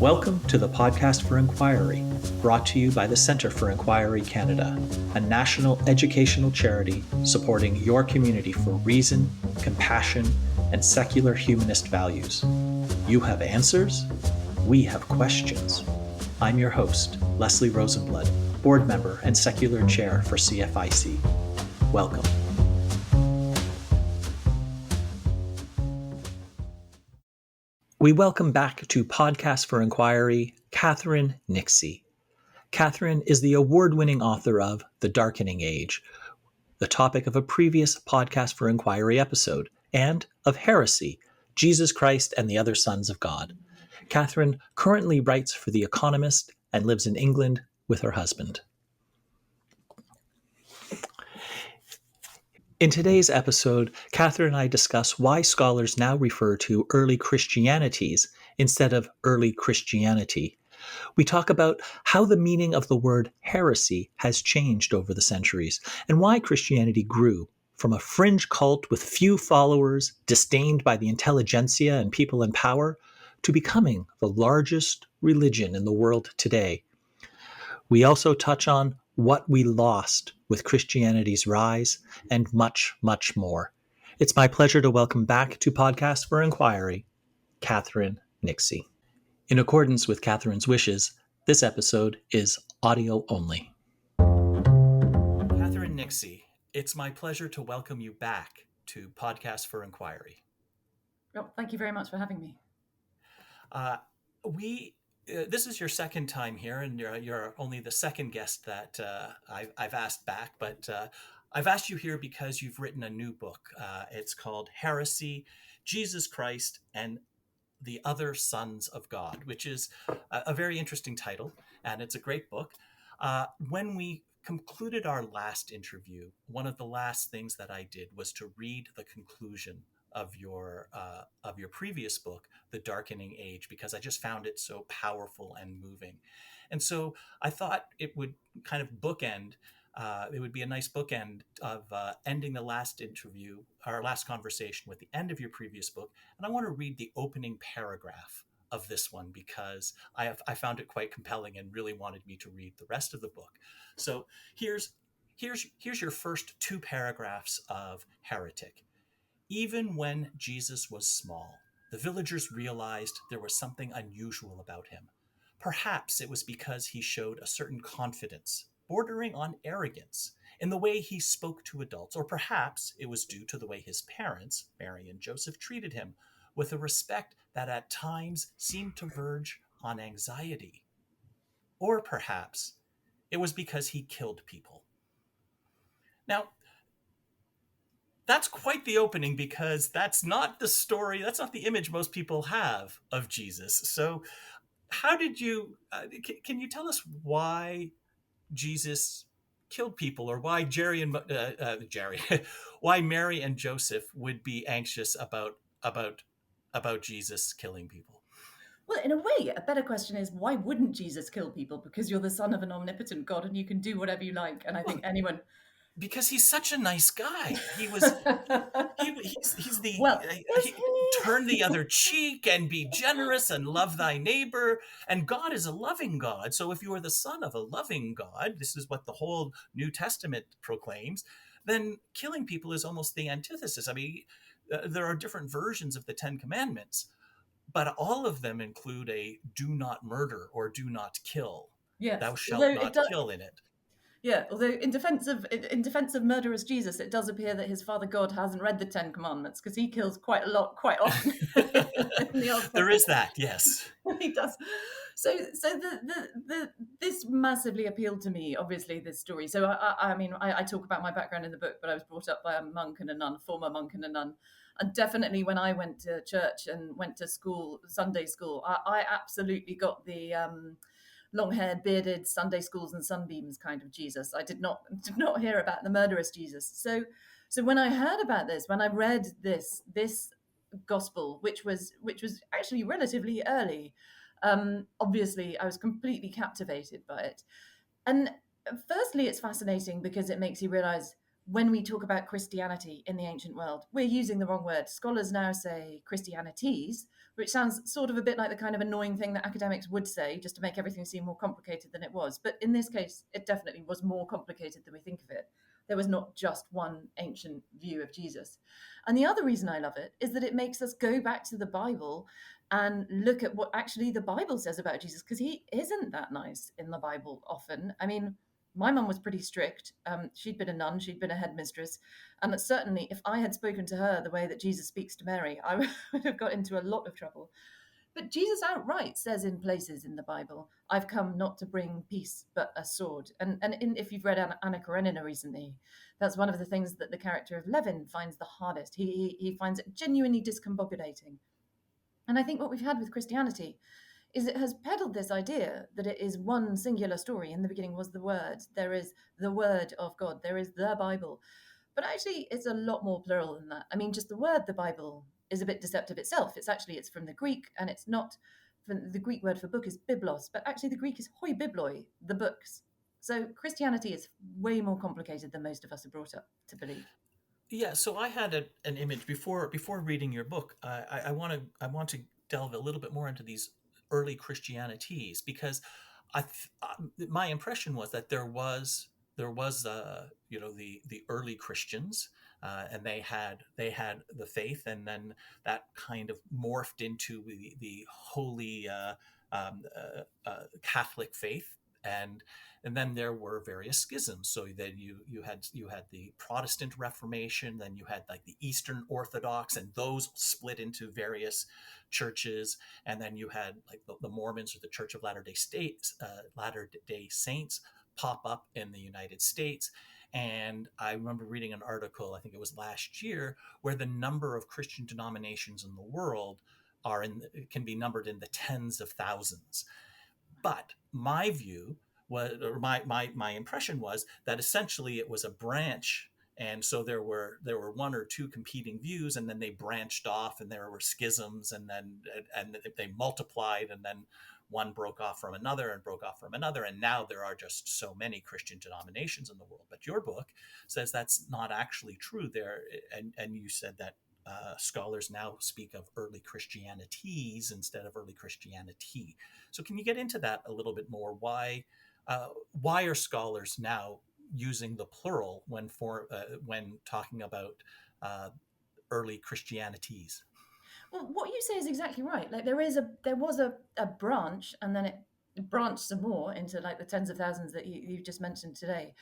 Welcome to the Podcast for Inquiry, brought to you by the Centre for Inquiry Canada, a national educational charity supporting your community for reason, compassion, and secular humanist values. You have answers, we have questions. I'm your host, Leslie Rosenblood, board member and secular chair for CFIC. Welcome. We welcome back to Podcast for Inquiry, Catherine Nixey. Catherine is the award-winning author of The Darkening Age, the topic of a previous Podcast for Inquiry episode, and of Heresy, Jesus Christ and the Other Sons of God. Catherine currently writes for The Economist and lives in England with her husband. In today's episode, Catherine and I discuss why scholars now refer to early Christianities instead of early Christianity. We talk about how the meaning of the word heresy has changed over the centuries and why Christianity grew from a fringe cult with few followers, disdained by the intelligentsia and people in power, to becoming the largest religion in the world today. We also touch on what we lost with Christianity's rise, and much, much more. It's my pleasure to welcome back to Podcast for Inquiry, Catherine Nixey. In accordance with Catherine's wishes, this episode is audio only. Catherine Nixey, it's my pleasure to welcome you back to Podcast for Inquiry. Oh, thank you very much for having me. This is your second time here, and you're only the second guest that I've asked back, but I've asked you here because you've written a new book. It's called Heresy, Jesus Christ and the Other Sons of God, which is a very interesting title, and it's a great book. When we concluded our last interview, one of the last things that I did was to read the conclusion of your previous book, The Darkening Age, because I just found it so powerful and moving. And so I thought it would kind of bookend, it would be a nice bookend of ending the last interview, our last conversation with the end of your previous book. And I want to read the opening paragraph of this one because I found it quite compelling and really wanted me to read the rest of the book. So here's your first two paragraphs of Heretic. Even when Jesus was small, the villagers realized there was something unusual about him. Perhaps it was because he showed a certain confidence, bordering on arrogance, in the way he spoke to adults, or perhaps it was due to the way his parents, Mary and Joseph, treated him, with a respect that at times seemed to verge on anxiety. Or perhaps it was because he killed people. Now, that's quite the opening because that's not the story, that's not the image most people have of Jesus. So how did you, can you tell us why Jesus killed people, or why why Mary and Joseph would be anxious about Jesus killing people? Well, in a way, a better question is, why wouldn't Jesus kill people? Because you're the son of an omnipotent God and you can do whatever you like. And I think anyone... Because he's such a nice guy. He's the Well, he turn the other cheek and be generous and love thy neighbor. And God is a loving God. So if you are the son of a loving God, this is what the whole New Testament proclaims, then killing people is almost the antithesis. I mean, there are different versions of the Ten Commandments, but all of them include a do not murder or do not kill. yes. Thou shalt not kill in it. Yeah, although in defense of murderous Jesus, it does appear that his father God hasn't read the Ten Commandments because he kills quite a lot, quite often. In the Old There is that, yes. He does. So this massively appealed to me. Obviously, this story. So I talk about my background in the book, but I was brought up by a monk and a nun, a former monk and a nun. And definitely when I went to church and went to school, Sunday school, I absolutely got the long-haired, bearded, Sunday schools and sunbeams kind of Jesus. I did not hear about the murderous Jesus. So when I heard about this, when I read this gospel, which was actually relatively early, obviously I was completely captivated by it. And firstly, it's fascinating because it makes you realize when we talk about Christianity in the ancient world, we're using the wrong word. Scholars now say Christianities, which sounds sort of a bit like the kind of annoying thing that academics would say just to make everything seem more complicated than it was. But in this case, it definitely was more complicated than we think of it. There was not just one ancient view of Jesus. And the other reason I love it is that it makes us go back to the Bible and look at what actually the Bible says about Jesus, because he isn't that nice in the Bible often. I mean, my mum was pretty strict. She'd been a nun, she'd been a headmistress, and that certainly, if I had spoken to her the way that Jesus speaks to Mary, I would have got into a lot of trouble. But Jesus outright says in places in the Bible, "I've come not to bring peace but a sword." If you've read Anna Karenina recently, that's one of the things that the character of Levin finds the hardest. He finds it genuinely discombobulating. And I think what we've had with Christianity is it has peddled this idea that it is one singular story. In the beginning was the Word. There is the Word of God. There is the Bible. But actually, it's a lot more plural than that. I mean, just the word, the Bible, is a bit deceptive itself. It's from the Greek, and it's not, the Greek word for book is biblos, but actually the Greek is hoi bibloi, the books. So Christianity is way more complicated than most of us are brought up to believe. Yeah, so I had an image before reading your book. I want to delve a little bit more into these early Christianities, because my impression was that there was the early Christians, and they had the faith, and then that kind of morphed into the holy Catholic faith, and then there were various schisms. So then you had the Protestant Reformation, then you had like the Eastern Orthodox, and those split into various churches, and then you had like the Mormons, or the Church of Latter Day Saints, pop up in the United States. And I remember reading an article, I think it was last year, where the number of Christian denominations in the world can be numbered in the tens of thousands. But my view was, or my impression was, that essentially it was a branch, and so there were one or two competing views, and then they branched off, and there were schisms, and they multiplied, and then one broke off from another and broke off from another, and now there are just so many Christian denominations in the world. But your book says that's not actually true there, and you said that scholars now speak of early Christianities instead of early Christianity. So can you get into that a little bit more? Why are scholars now using the plural when talking about uh, early Christianities? Well, what you say is exactly right. Like there was a branch, and then it branched some more into like the tens of thousands that you just mentioned today.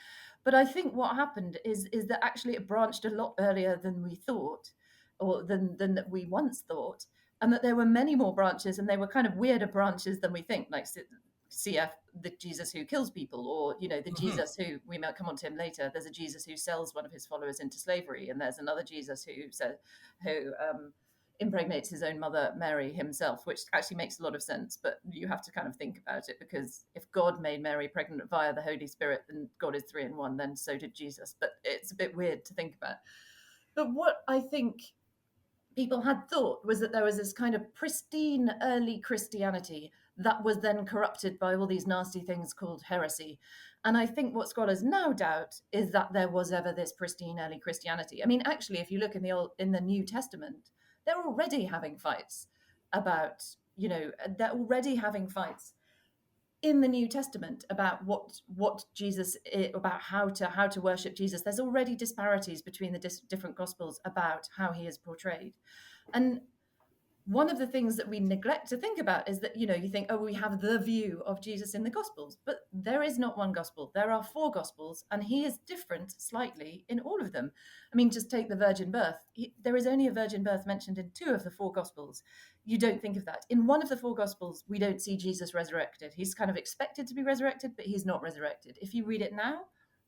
But I think what happened is that actually it branched a lot earlier than we thought, or than we once thought, and that there were many more branches, and they were kind of weirder branches than we think, like CF, the Jesus who kills people, or the Mm-hmm. Jesus who, we might come on to him later. There's a Jesus who sells one of his followers into slavery, and there's another Jesus who impregnates his own mother Mary himself, which actually makes a lot of sense, but you have to kind of think about it, because if God made Mary pregnant via the Holy Spirit, then God is three in one, then so did Jesus. But it's a bit weird to think about. But what I think people had thought was that there was this kind of pristine early Christianity that was then corrupted by all these nasty things called heresy. And I think what scholars now doubt is that there was ever this pristine early Christianity. I mean, actually, if you look in the New Testament, they're already having fights about, they're already having fights in the New Testament about what Jesus about how to worship Jesus. There's already disparities between the different gospels about how he is portrayed. And one of the things that we neglect to think about is that, you think, oh, we have the view of Jesus in the Gospels, but there is not one Gospel. There are four Gospels, and he is different slightly in all of them. I mean, just take the virgin birth. There is only a virgin birth mentioned in two of the four Gospels. You don't think of that. In one of the four Gospels, we don't see Jesus resurrected. He's kind of expected to be resurrected, but he's not resurrected. If you read it now,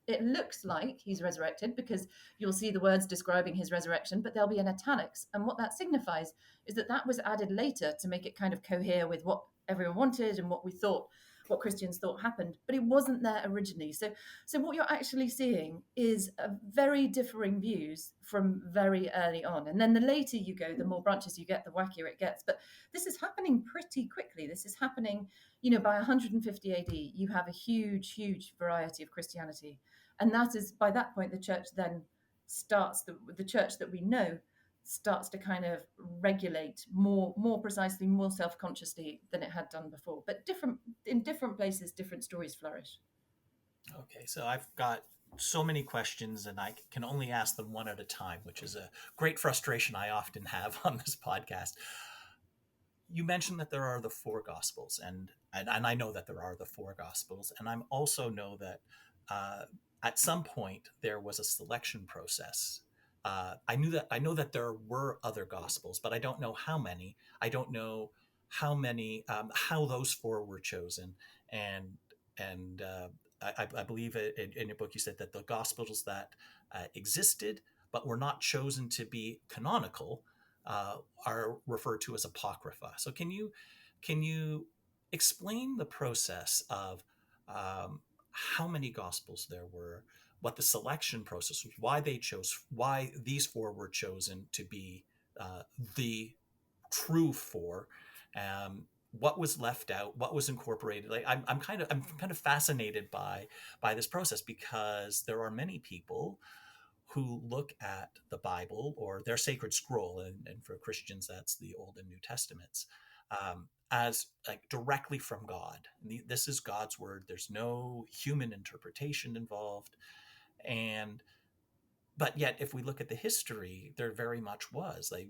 it looks like he's resurrected, because you'll see the words describing his resurrection, but they'll be in italics. And what that signifies is that was added later to make it kind of cohere with what everyone wanted and what Christians thought happened, but it wasn't there originally. So what you're actually seeing is very differing views from very early on, and then the later you go, the more branches you get, the wackier it gets. But this is happening pretty quickly. This is happening, by 150 AD, you have a huge variety of Christianity. And that is, by that point, the church then starts, the church that we know starts to kind of regulate more precisely, more self-consciously than it had done before. But in different places, different stories flourish. Okay, so I've got so many questions and I can only ask them one at a time, which is a great frustration I often have on this podcast. You mentioned that there are the four gospels, and I know that there are the four gospels, and I also know that uh, at some point there was a selection process. I know that there were other gospels, but I don't know how many. I don't know how those four were chosen, and and I believe in your book you said that the gospels that existed but were not chosen to be canonical are referred to as apocrypha. So can you explain the process of how many gospels there were, what the selection process was, why these four were chosen to be the true four, what was left out, what was incorporated. Like I'm kind of fascinated by this process because there are many people who look at the Bible or their sacred scroll, and for Christians, that's the Old and New Testaments, as like directly from God. This is God's word. There's no human interpretation involved, and but yet, if we look at the history, there very much was like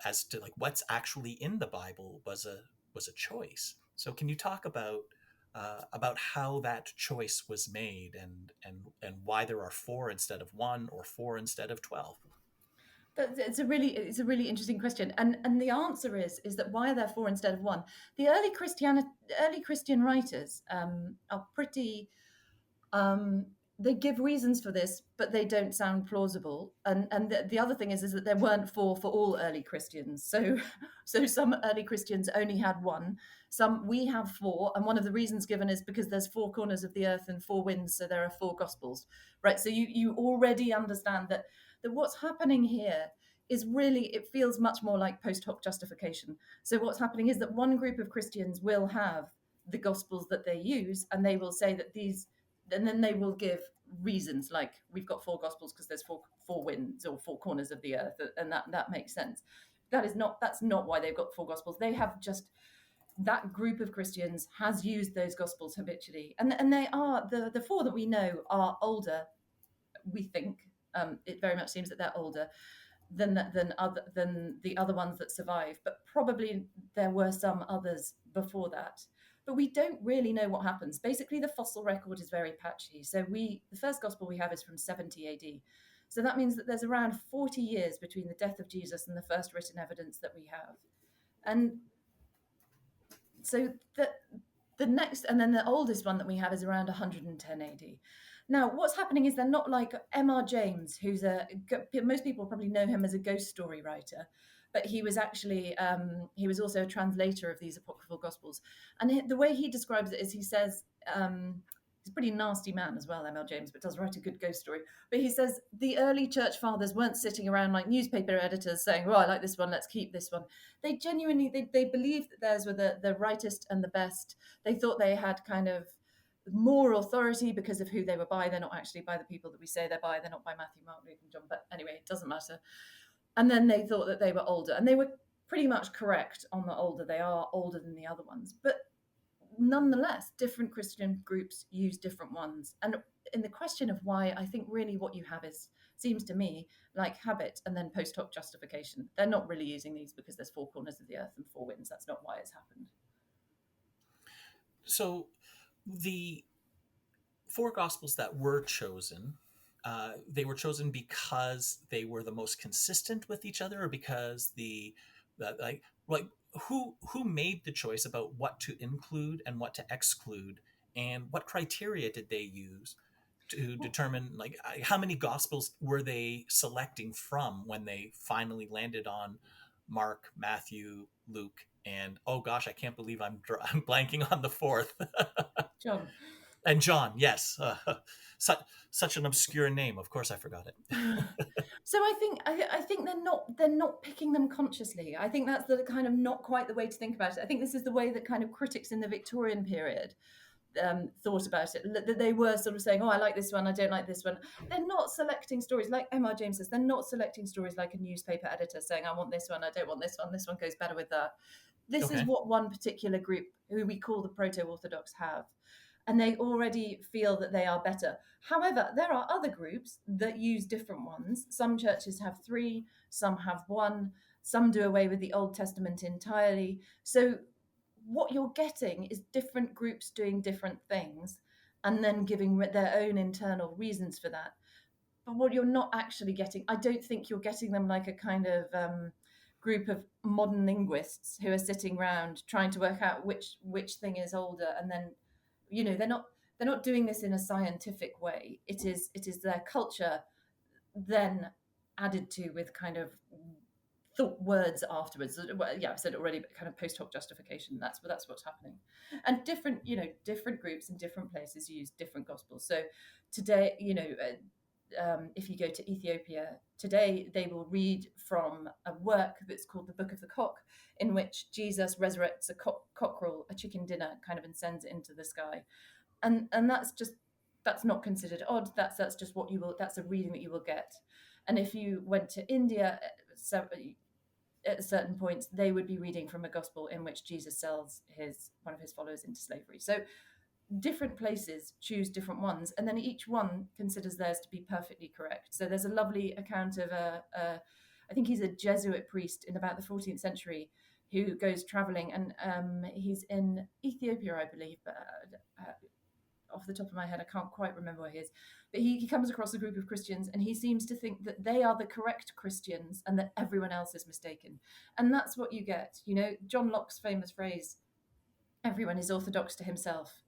as to like what's actually in the Bible was a choice. So, can you talk about how that choice was made and why there are four instead of one or four instead of 12? It's a really interesting question, and the answer is that why are there four instead of one? The early Christian writers are pretty. Um, they give reasons for this, but they don't sound plausible. And the other thing is that there weren't four for all early Christians. So some early Christians only had one. Some we have four, and one of the reasons given is because there's four corners of the earth and four winds, so there are four gospels, right? So you already understand that what's happening here is really, it feels much more like post hoc justification. So what's happening is that one group of Christians will have the gospels that they use, and they will say that these, and then they will give reasons like we've got four gospels because there's four winds or four corners of the earth, and that makes sense. That's not why they've got four gospels. They have just, that group of Christians has used those gospels habitually, and they are the four that we know are older, we think. It very much seems that they're older than the other ones that survive, but probably there were some others before that. But we don't really know what happens. Basically, the fossil record is very patchy. So the first gospel we have is from 70 AD. So that means that there's around 40 years between the death of Jesus and the first written evidence that we have. And so the next, and then the oldest one that we have is around 110 AD. Now, what's happening is they're not like M.R. James, most people probably know him as a ghost story writer, but he was actually, he was also a translator of these apocryphal gospels. And the way he describes it is he says, he's a pretty nasty man as well, M.L. James, but does write a good ghost story. But he says the early church fathers weren't sitting around like newspaper editors saying, well, I like this one, let's keep this one. They genuinely, they believed that theirs were the rightest and the best. They thought they had kind of more authority because of who they were by. They're not actually by the people that we say they're by. They're not by Matthew, Mark, Luke, and John. But anyway, it doesn't matter. And then they thought that they were older, and they were pretty much correct on the older. They are older than the other ones, but nonetheless, different Christian groups use different ones. And in the question of why, I think really what you have seems to me like habit and then post hoc justification. They're not really using these because there's four corners of the earth and four winds. That's not why it's happened. So the four gospels that were chosen, they were chosen because they were the most consistent with each other, or because like who made the choice about what to include and what to exclude, and what criteria did they use to determine like how many gospels were they selecting from when they finally landed on Mark, Matthew, Luke, and oh gosh, I can't believe I'm blanking on the fourth. John. And John, yes, such such an obscure name. Of course, I forgot it. So I think they're not picking them consciously. I think that's the kind of not quite the way to think about it. I think this is the way that kind of critics in the Victorian period thought about it. That they were sort of saying, "Oh, I like this one, I don't like this one." They're not selecting stories like M.R. James says. They're not selecting stories like a newspaper editor saying, "I want this one, I don't want this one. This one goes better with that." This is Okay. what one particular group, who we call the proto-orthodox, have, and they already feel that they are better. However, there are other groups that use different ones. Some churches have three, some have one, some do away with the Old Testament entirely. So what you're getting is different groups doing different things and then giving their own internal reasons for that. But what you're not actually getting, I don't think you're getting them like a kind of group of modern linguists who are sitting around trying to work out which thing is older, and then they're not doing this in a scientific way. It is their culture then added to with kind of thought words afterwards. Well, yeah, I've said it already, but kind of post hoc justification. That's what's happening, and different groups in different places use different gospels. So today, if you go to Ethiopia today, they will read from a work that's called the Book of the Cock, in which Jesus resurrects a cockerel, a chicken dinner, kind of, and sends it into the sky, and that's not considered odd. That's just what you will. That's a reading that you will get. And if you went to India, so at certain points, they would be reading from a gospel in which Jesus sells one of his followers into slavery. So different places choose different ones, and then each one considers theirs to be perfectly correct. So there's a lovely account of I think he's a Jesuit priest in about the 14th century who goes traveling, and he's in Ethiopia, I believe, but off the top of my head, I can't quite remember where he is. But he comes across a group of Christians, and he seems to think that they are the correct Christians and that everyone else is mistaken. And that's what you get. John Locke's famous phrase, "Everyone is orthodox to himself,"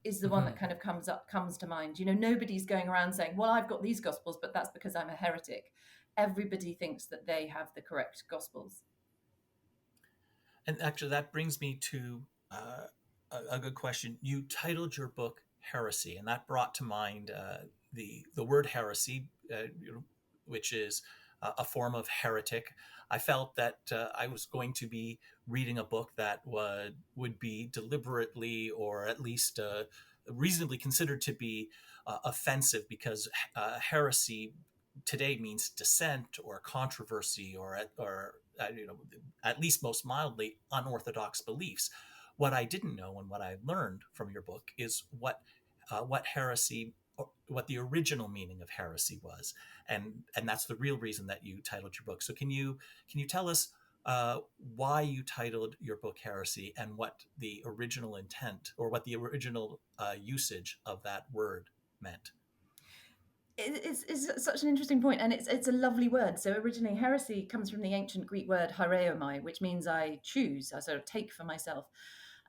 is the one Hmm. that kind of comes to mind. Nobody's going around saying, "Well, I've got these gospels, but that's because I'm a heretic." Everybody thinks that they have the correct gospels. And actually, that brings me to a good question. You titled your book "Heresy," and that brought to mind the word heresy, which is a form of heretic. I felt that I was going to be reading a book that would be deliberately, or at least reasonably, considered to be offensive, because heresy today means dissent or controversy, or at least most mildly, unorthodox beliefs. What I didn't know, and what I learned from your book, is what heresy, what the original meaning of heresy was, and that's the real reason that you titled your book. So can you tell us why you titled your book Heresy, and what the original intent, or what the original usage of that word meant? It's such an interesting point, and it's a lovely word. So originally, heresy comes from the ancient Greek word hiereomai, which means I choose, I sort of take for myself.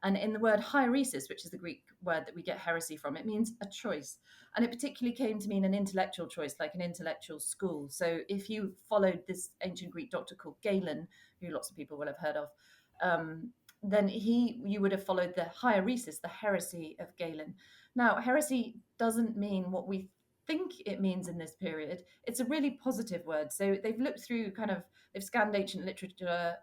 And in the word hieresis, which is the Greek word that we get heresy from, it means a choice. And it particularly came to mean an intellectual choice, like an intellectual school. So if you followed this ancient Greek doctor called Galen, who lots of people will have heard of, then you would have followed the hieresis, the heresy of Galen. Now, heresy doesn't mean what we think it means in this period. It's a really positive word. So they've scanned ancient literature,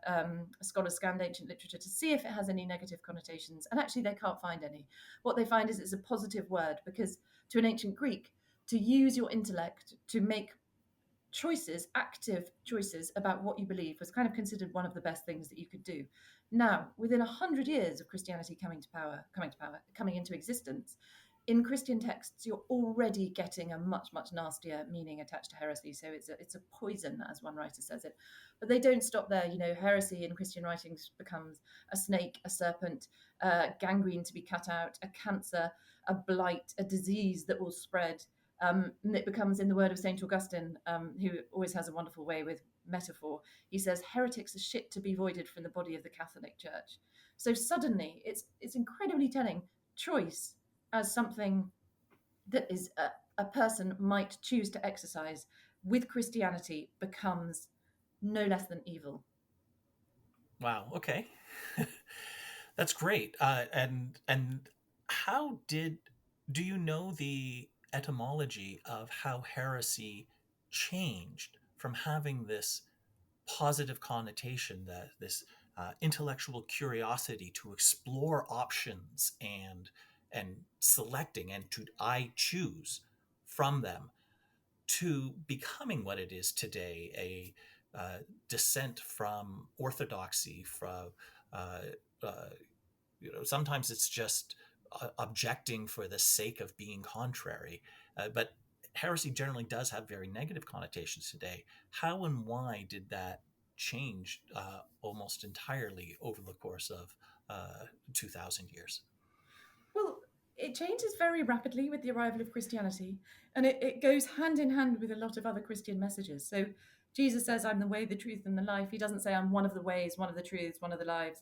scholars scanned ancient literature to see if it has any negative connotations, and actually they can't find any. What they find is it's a positive word, because to an ancient Greek, to use your intellect to make choices, active choices about what you believe, was kind of considered one of the best things that you could do. Now, within 100 years of Christianity coming into existence, in Christian texts, you're already getting a much, much nastier meaning attached to heresy. So it's a poison, as one writer says it. But they don't stop there. Heresy in Christian writings becomes a snake, a serpent, gangrene to be cut out, a cancer, a blight, a disease that will spread. And it becomes, in the word of St. Augustine, who always has a wonderful way with metaphor, he says, heretics are shit to be voided from the body of the Catholic Church. So suddenly, it's incredibly telling. Choice as something that is a person might choose to exercise with Christianity becomes no less than evil. Wow. Okay. That's great. And how did Do you know the etymology of how heresy changed from having this positive connotation, that this intellectual curiosity to explore options and selecting and to I choose from them, to becoming what it is today, a descent from orthodoxy, from uh, uh, sometimes it's just objecting for the sake of being contrary. But heresy generally does have very negative connotations today. How and why did that change almost entirely over the course of 2,000 years? Well, it changes very rapidly with the arrival of Christianity, and it goes hand in hand with a lot of other Christian messages. So Jesus says, I'm the way, the truth, and the life. He doesn't say, I'm one of the ways, one of the truths, one of the lives.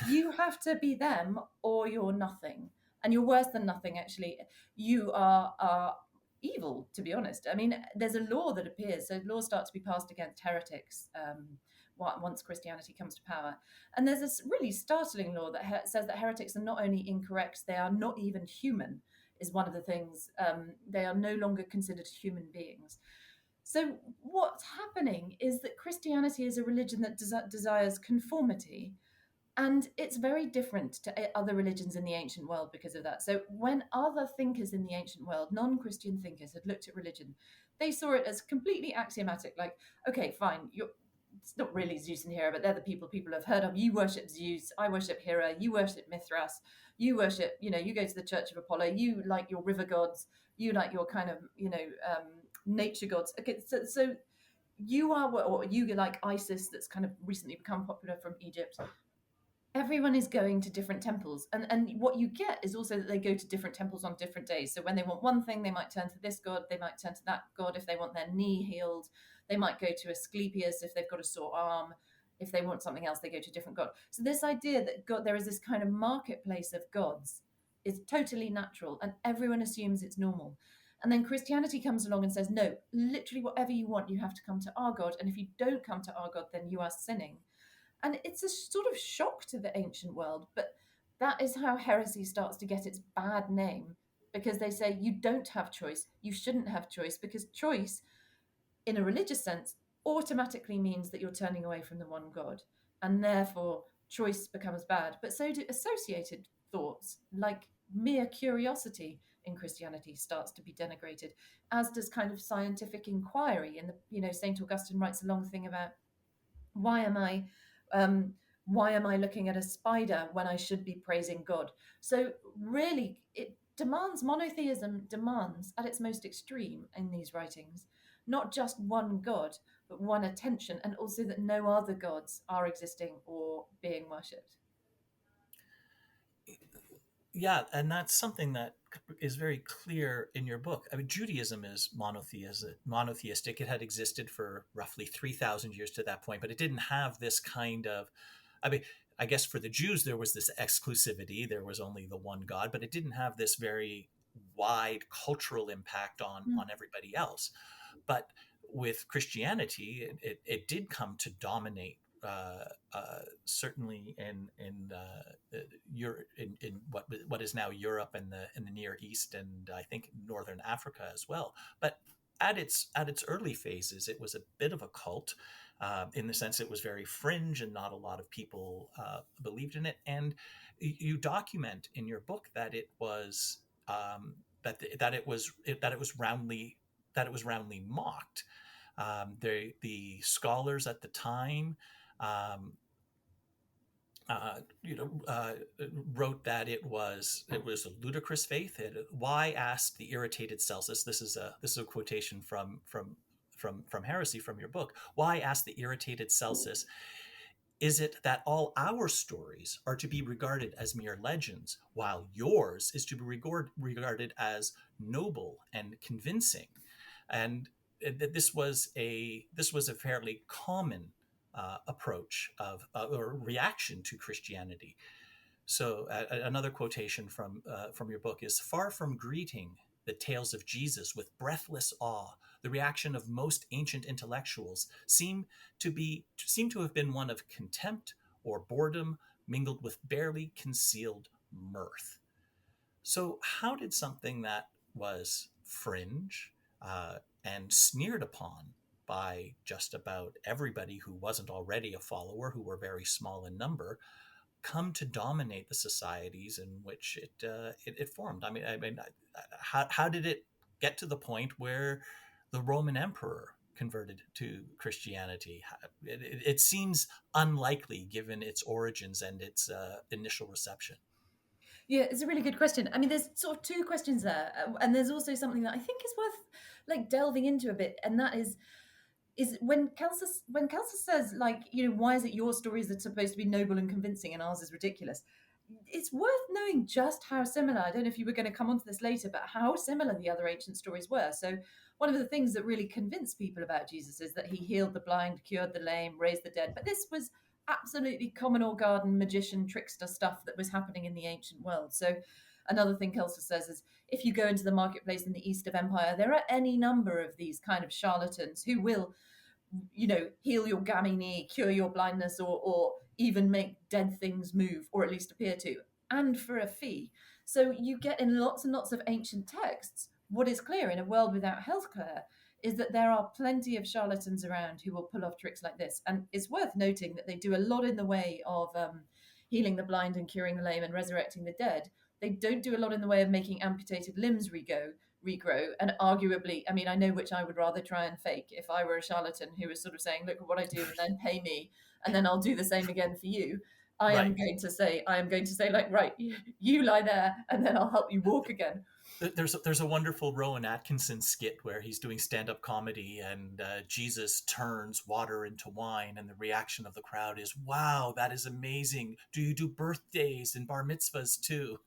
You have to be them or you're nothing. And you're worse than nothing, actually. You are evil, to be honest. I mean, there's a law that appears. So laws start to be passed against heretics once Christianity comes to power. And there's this really startling law that says that heretics are not only incorrect, they are not even human, is one of the things. They are no longer considered human beings. So, what's happening is that Christianity is a religion that desires conformity, and it's very different to other religions in the ancient world because of that. So, when other thinkers in the ancient world, non Christian thinkers, had looked at religion, they saw it as completely axiomatic like, okay, fine, it's not really Zeus and Hera, but they're the people have heard of. You worship Zeus, I worship Hera, you worship Mithras, you worship, you go to the Church of Apollo, you like your river gods, you like your kind of, nature gods. Okay, so you are, or you like Isis, that's kind of recently become popular from Egypt. Everyone is going to different temples, and what you get is also that they go to different temples on different days. So when they want one thing, they might turn to this god, they might turn to that god. If they want their knee healed, they might go to Asclepius. If they've got a sore arm, if they want something else, they go to a different god. So this idea that god, there is this kind of marketplace of gods, is totally natural, and everyone assumes it's normal. And then Christianity comes along and says, no, literally whatever you want, you have to come to our god, and if you don't come to our god, then you are sinning. And it's a sort of shock to the ancient world, but that is how heresy starts to get its bad name, because they say you don't have choice, you shouldn't have choice, because choice, in a religious sense, automatically means that you're turning away from the one God. And therefore, choice becomes bad. But so do associated thoughts, like mere curiosity in Christianity starts to be denigrated, as does kind of scientific inquiry. And St. Augustine writes a long thing about why am I um, why am I looking at a spider when I should be praising God? So really, it demands monotheism demands at its most extreme in these writings not just one God, but one attention, and also that no other gods are existing or being worshipped. Yeah, and that's something that is very clear in your book. I mean, Judaism is monotheistic. It had existed for roughly 3,000 years to that point, but it didn't have this kind of, I mean, I guess for the Jews, there was this exclusivity. There was only the one God, but it didn't have this very wide cultural impact Mm. on everybody else. But with Christianity, it did come to dominate. Certainly in what is now Europe and the Near East, and I think Northern Africa as well. But at its early phases, it was a bit of a cult, in the sense it was very fringe and not a lot of people believed in it. And you document in your book that it was that it was roundly mocked. The scholars at the time, um, wrote that it was a ludicrous faith. Why, asked the irritated Celsus? This is a quotation from Heresy, from your book. Why, asked the irritated Celsus, is it that all our stories are to be regarded as mere legends, while yours is to be regarded as noble and convincing? And this was a fairly common approach of or reaction to Christianity. So another quotation from your book is: "Far from greeting the tales of Jesus with breathless awe, the reaction of most ancient intellectuals seem to have been one of contempt or boredom mingled with barely concealed mirth." So, how did something that was fringe and sneered upon by just about everybody who wasn't already a follower, who were very small in number, come to dominate the societies in which it formed? How did it get to the point where the Roman emperor converted to Christianity? It seems unlikely given its origins and its initial reception. Yeah, it's a really good question. I mean, there's sort of two questions there, and there's also something that I think is worth like delving into a bit, and that is when Kelsus says, like, why is it your stories that are supposed to be noble and convincing and ours is ridiculous? It's worth knowing just how similar. I don't know if you were going to come onto this later, but how similar the other ancient stories were. So one of the things that really convinced people about Jesus is that he healed the blind, cured the lame, raised the dead. But this was absolutely common or garden magician trickster stuff that was happening in the ancient world. So another thing Kelsa says is if you go into the marketplace in the East of Empire, there are any number of these kind of charlatans who will heal your gammy knee, cure your blindness, or even make dead things move, or at least appear to, and for a fee. So you get in lots and lots of ancient texts, what is clear in a world without healthcare is that there are plenty of charlatans around who will pull off tricks like this. And it's worth noting that they do a lot in the way of healing the blind and curing the lame and resurrecting the dead. They don't do a lot in the way of making amputated limbs regrow. And arguably, I mean, I know which I would rather try and fake if I were a charlatan who was sort of saying, look at what I do and then pay me and then I'll do the same again for you. I am Right. going to say, like, right, you lie there and then I'll help you walk again. There's a wonderful Rowan Atkinson skit where he's doing stand-up comedy and Jesus turns water into wine and the reaction of the crowd is, wow, that is amazing. Do you do birthdays and bar mitzvahs too?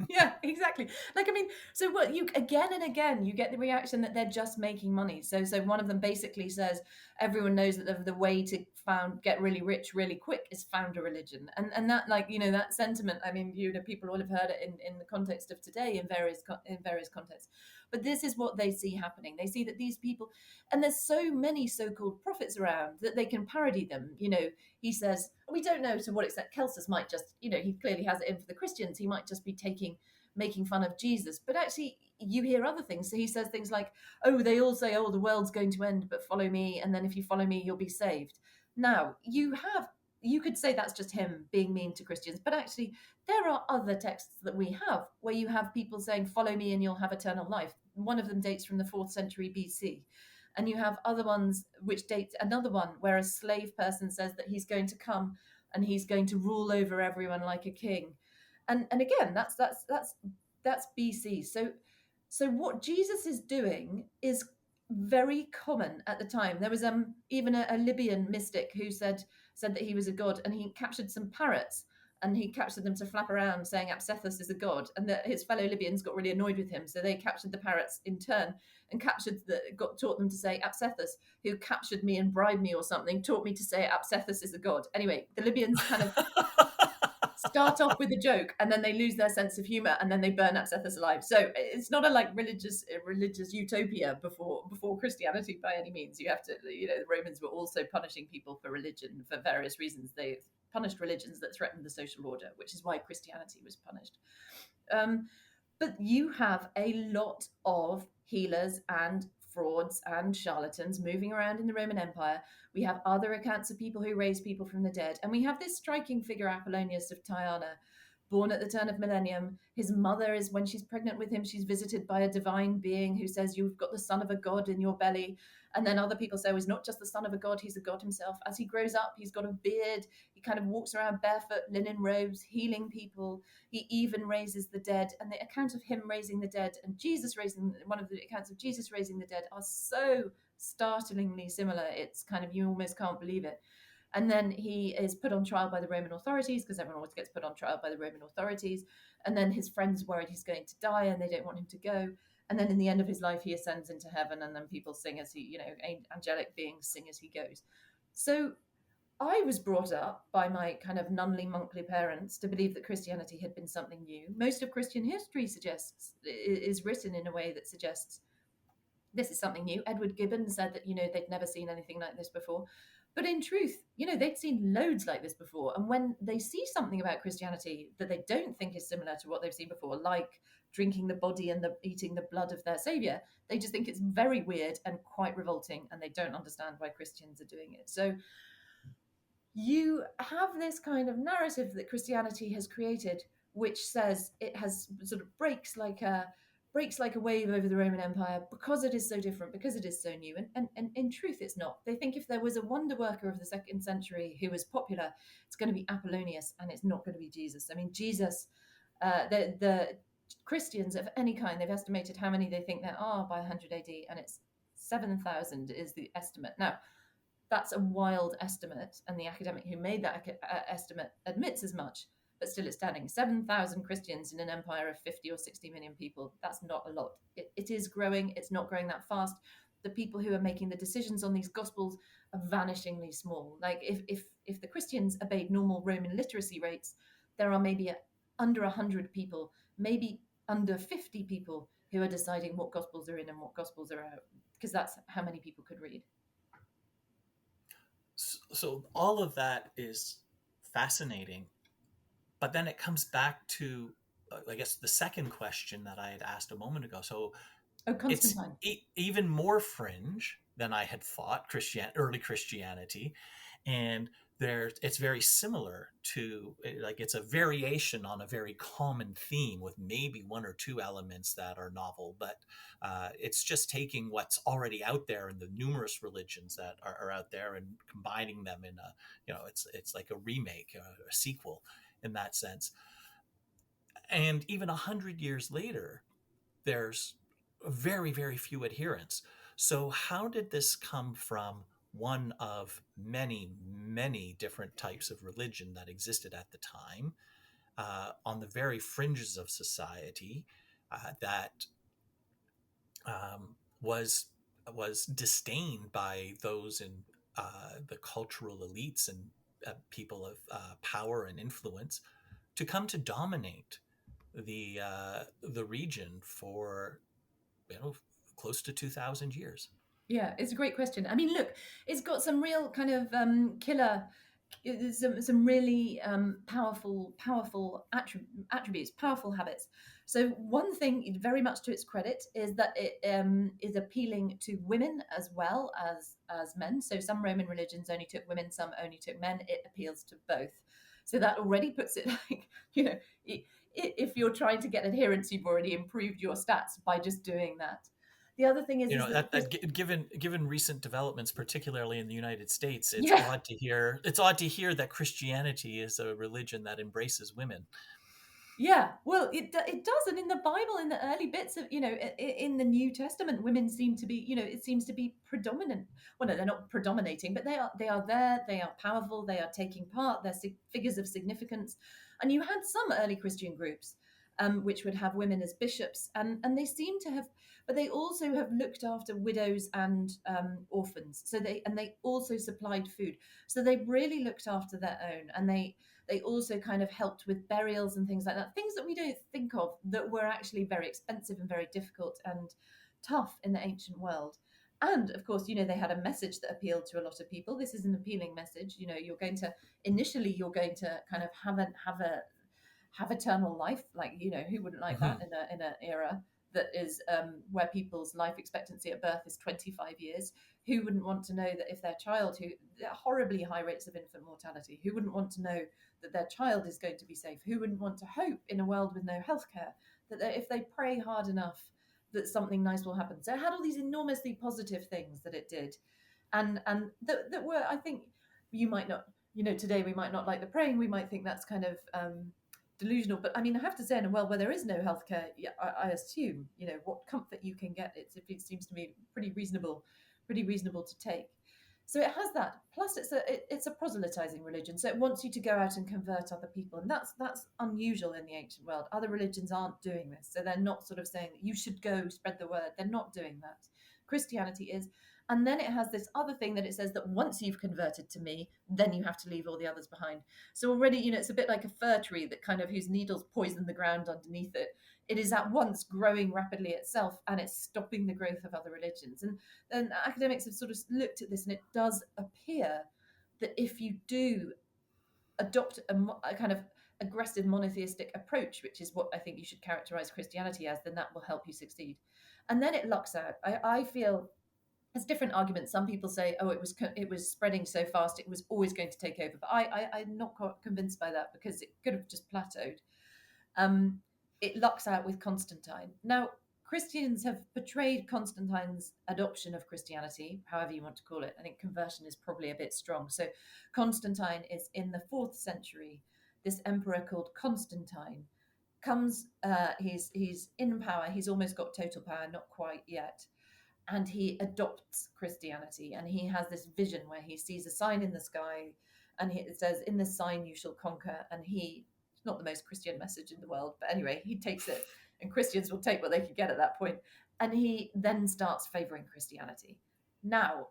Yeah, exactly. Like, I mean, so what you again and again you get the reaction that they're just making money. So one of them basically says everyone knows that the way to get really rich really quick is found a religion, and that, like, that sentiment. I mean, people all have heard it in the context of today in various contexts, but this is what they see happening. They see that these people, and there's so many so-called prophets around that they can parody them. He says, we don't know to what extent Kelsus might just, he clearly has it in for the Christians. He might just be making fun of Jesus. But actually, you hear other things. So he says things like, oh, they all say, oh, the world's going to end, but follow me. And then if you follow me, you'll be saved. Now, you could say that's just him being mean to Christians, but actually, there are other texts that we have where you have people saying, follow me and you'll have eternal life. One of them dates from the 4th century BC. And you have other ones which date another one where a slave person says that he's going to come and he's going to rule over everyone like a king. And again, that's BC. So what Jesus is doing is very common at the time. There was even a Libyan mystic who said that he was a god, and he captured some parrots and he captured them to flap around saying Apsethus is a god, and that his fellow Libyans got really annoyed with him, so they captured the parrots in turn and taught them to say Apsethus, who captured me and bribed me or something, taught me to say Apsethus is a god. Anyway, the Libyans kind of start off with a joke and then they lose their sense of humor and then they burn Apsethus alive. So it's not a religious utopia before Christianity by any means. You have to, the Romans were also punishing people for religion for various reasons. They punished religions that threatened the social order, which is why Christianity was punished. But you have a lot of healers and frauds and charlatans moving around in the Roman Empire. We have other accounts of people who raise people from the dead. And we have this striking figure, Apollonius of Tyana, born at the turn of millennium. His mother is, when she's pregnant with him, she's visited by a divine being who says, you've got the son of a god in your belly. And then other people say, oh, he's not just the son of a god, he's a god himself. As he grows up, he's got a beard. He kind of walks around barefoot, linen robes, healing people. He even raises the dead. And the account of him raising the dead and one of the accounts of Jesus raising the dead are so startlingly similar. It's kind of, you almost can't believe it. And then he is put on trial by the Roman authorities, because everyone always gets put on trial by the Roman authorities. And then his friends worried he's going to die and they don't want him to go. And then in the end of his life, he ascends into heaven, and then people sing as he, angelic beings sing as he goes. So I was brought up by my kind of nunly monkly parents to believe that Christianity had been something new. Most of Christian history is written in a way that suggests this is something new. Edward Gibbon said that, they'd never seen anything like this before. But in truth, they'd seen loads like this before. And when they see something about Christianity that they don't think is similar to what they've seen before, like drinking the body and eating the blood of their savior, they just think it's very weird and quite revolting, and they don't understand why Christians are doing it. So you have this kind of narrative that Christianity has created, which says it has sort of breaks like a wave over the Roman Empire because it is so different, because it is so new. And in truth, it's not. They think if there was a wonder worker of the 2nd century who was popular, it's going to be Apollonius, and it's not going to be Jesus. I mean, Jesus, the Christians of any kind, they've estimated how many they think there are by 100 AD, and it's 7,000 is the estimate. Now, that's a wild estimate, and the academic who made that estimate admits as much, but still it's standing. 7,000 Christians in an empire of 50 or 60 million people, that's not a lot. It is growing, it's not growing that fast. The people who are making the decisions on these gospels are vanishingly small. Like if the Christians obeyed normal Roman literacy rates, there are maybe under 100 people, maybe under 50 people who are deciding what gospels are in and what gospels are out, because that's how many people could read. So all of that is fascinating, but then it comes back to, I guess, the second question that I had asked a moment ago. So Oh, it's Constantine. even more fringe than I had thought, early Christianity, and it's very similar to, like, it's a variation on a very common theme with maybe one or two elements that are novel, but it's just taking what's already out there and the numerous religions that are out there and combining them in a, it's like a remake, a sequel in that sense. And even 100 years later, there's very, very few adherents. So, how did this come from one of many, many different types of religion that existed at the time, on the very fringes of society, that was disdained by those in the cultural elites and people of power and influence, to come to dominate the region for, close to 2,000 years? Yeah, it's a great question. I mean, look, it's got some real kind of killer, some really powerful attributes, powerful habits. So one thing, very much to its credit, is that it is appealing to women as well as men. So some Roman religions only took women, some only took men. It appeals to both. So that already puts it like, if you're trying to get adherence, you've already improved your stats by just doing that. The other thing is that Given recent developments, particularly in the United States, it's yeah, odd to hear. It's odd to hear that Christianity is a religion that embraces women. yeah. Well, it does, and in the Bible, in the early bits of in the New Testament, women seem to be it seems to be predominant. Well, no, they're not predominating, but they are there. They are powerful. They are taking part. They're figures of significance, and you had some early Christian groups. Which would have women as bishops, and they seem to have, but they also have looked after widows and orphans. So they also supplied food. So they really looked after their own, and they also kind of helped with burials and things like that. Things that we don't think of that were actually very expensive and very difficult and tough in the ancient world. And of course, they had a message that appealed to a lot of people. This is an appealing message. You're going to kind of have eternal life. Like, who wouldn't like that Mhm. in an era that is where people's life expectancy at birth is 25 years? Who wouldn't want to know that if their child, who horribly high rates of infant mortality, who wouldn't want to know that their child is going to be safe? Who wouldn't want to hope in a world with no healthcare that if they pray hard enough, that something nice will happen? So it had all these enormously positive things that it did, and that were, I think, you might not, today we might not like the praying. We might think that's kind of delusional. But I mean, I have to say, in a world where there is no healthcare, yeah, I assume what comfort you can get. It seems to me pretty reasonable to take. So it has that. Plus, it's a proselytizing religion, so it wants you to go out and convert other people, and that's unusual in the ancient world. Other religions aren't doing this, so they're not sort of saying that you should go spread the word. They're not doing that. Christianity is. And then it has this other thing that it says that once you've converted to me, then you have to leave all the others behind. So already, it's a bit like a fir tree that kind of whose needles poison the ground underneath it. It is at once growing rapidly itself, and it's stopping the growth of other religions. And academics have sort of looked at this, and it does appear that if you do adopt a kind of aggressive monotheistic approach, which is what I think you should characterize Christianity as, then that will help you succeed. And then it lucks out. I feel there's different arguments. Some people say, oh, it was spreading so fast, it was always going to take over. But I'm not convinced by that, because it could have just plateaued. It lucks out with Constantine. Now, Christians have portrayed Constantine's adoption of Christianity, however you want to call it. I think conversion is probably a bit strong. So Constantine is in the 4th century. This emperor called Constantine comes, he's in power. He's almost got total power, not quite yet. And he adopts Christianity. And he has this vision where he sees a sign in the sky, and it says, in this sign you shall conquer. And it's not the most Christian message in the world, but anyway, he takes it, and Christians will take what they can get at that point. And he then starts favoring Christianity. Now,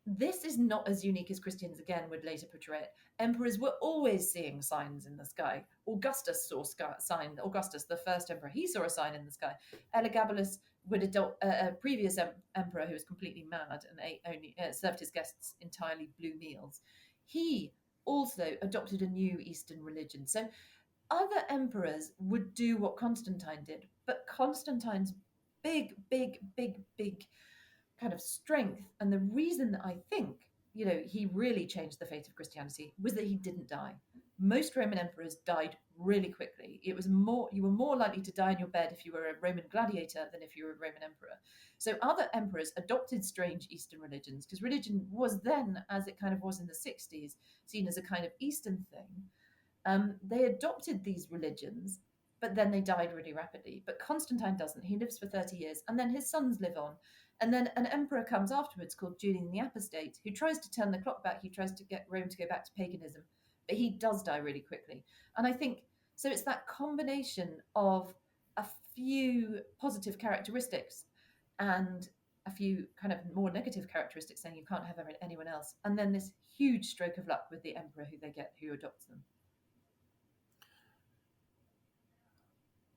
this is not as unique as Christians again would later portray it. Emperors were always seeing signs in the sky. Augustus saw sign. Augustus, the first emperor, he saw a sign in the sky. Elagabalus would adopt a previous emperor who was completely mad and only served his guests entirely blue meals. He also adopted a new Eastern religion. So other emperors would do what Constantine did, but Constantine's big kind of strength, and the reason that I think, he really changed the fate of Christianity, was that he didn't die. Most Roman emperors died really quickly. You were more likely to die in your bed if you were a Roman gladiator than if you were a Roman emperor. So other emperors adopted strange Eastern religions, because religion was then, as it kind of was in the 60s, seen as a kind of Eastern thing. They adopted these religions, but then they died really rapidly. But Constantine doesn't. He lives for 30 years, and then his sons live on. And then an emperor comes afterwards called Julian the Apostate, who tries to turn the clock back. He tries to get Rome to go back to paganism, but he does die really quickly. And I think, so it's that combination of a few positive characteristics and a few kind of more negative characteristics, saying you can't have anyone else. And then this huge stroke of luck with the emperor who adopts them.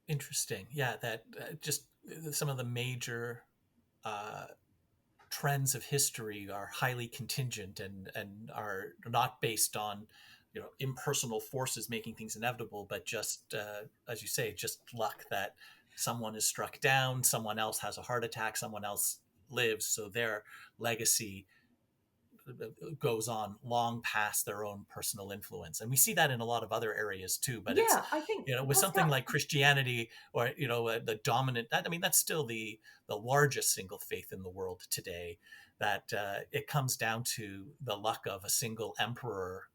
Interesting. Yeah, that just some of the major trends of history are highly contingent and are not based on impersonal forces making things inevitable, but just as you say, just luck that someone is struck down, someone else has a heart attack, someone else lives, so their legacy goes on long past their own personal influence. And we see that in a lot of other areas too, but it's, I think with something like Christianity, or the dominant, that's still the largest single faith in the world today, that it comes down to the luck of a single emperor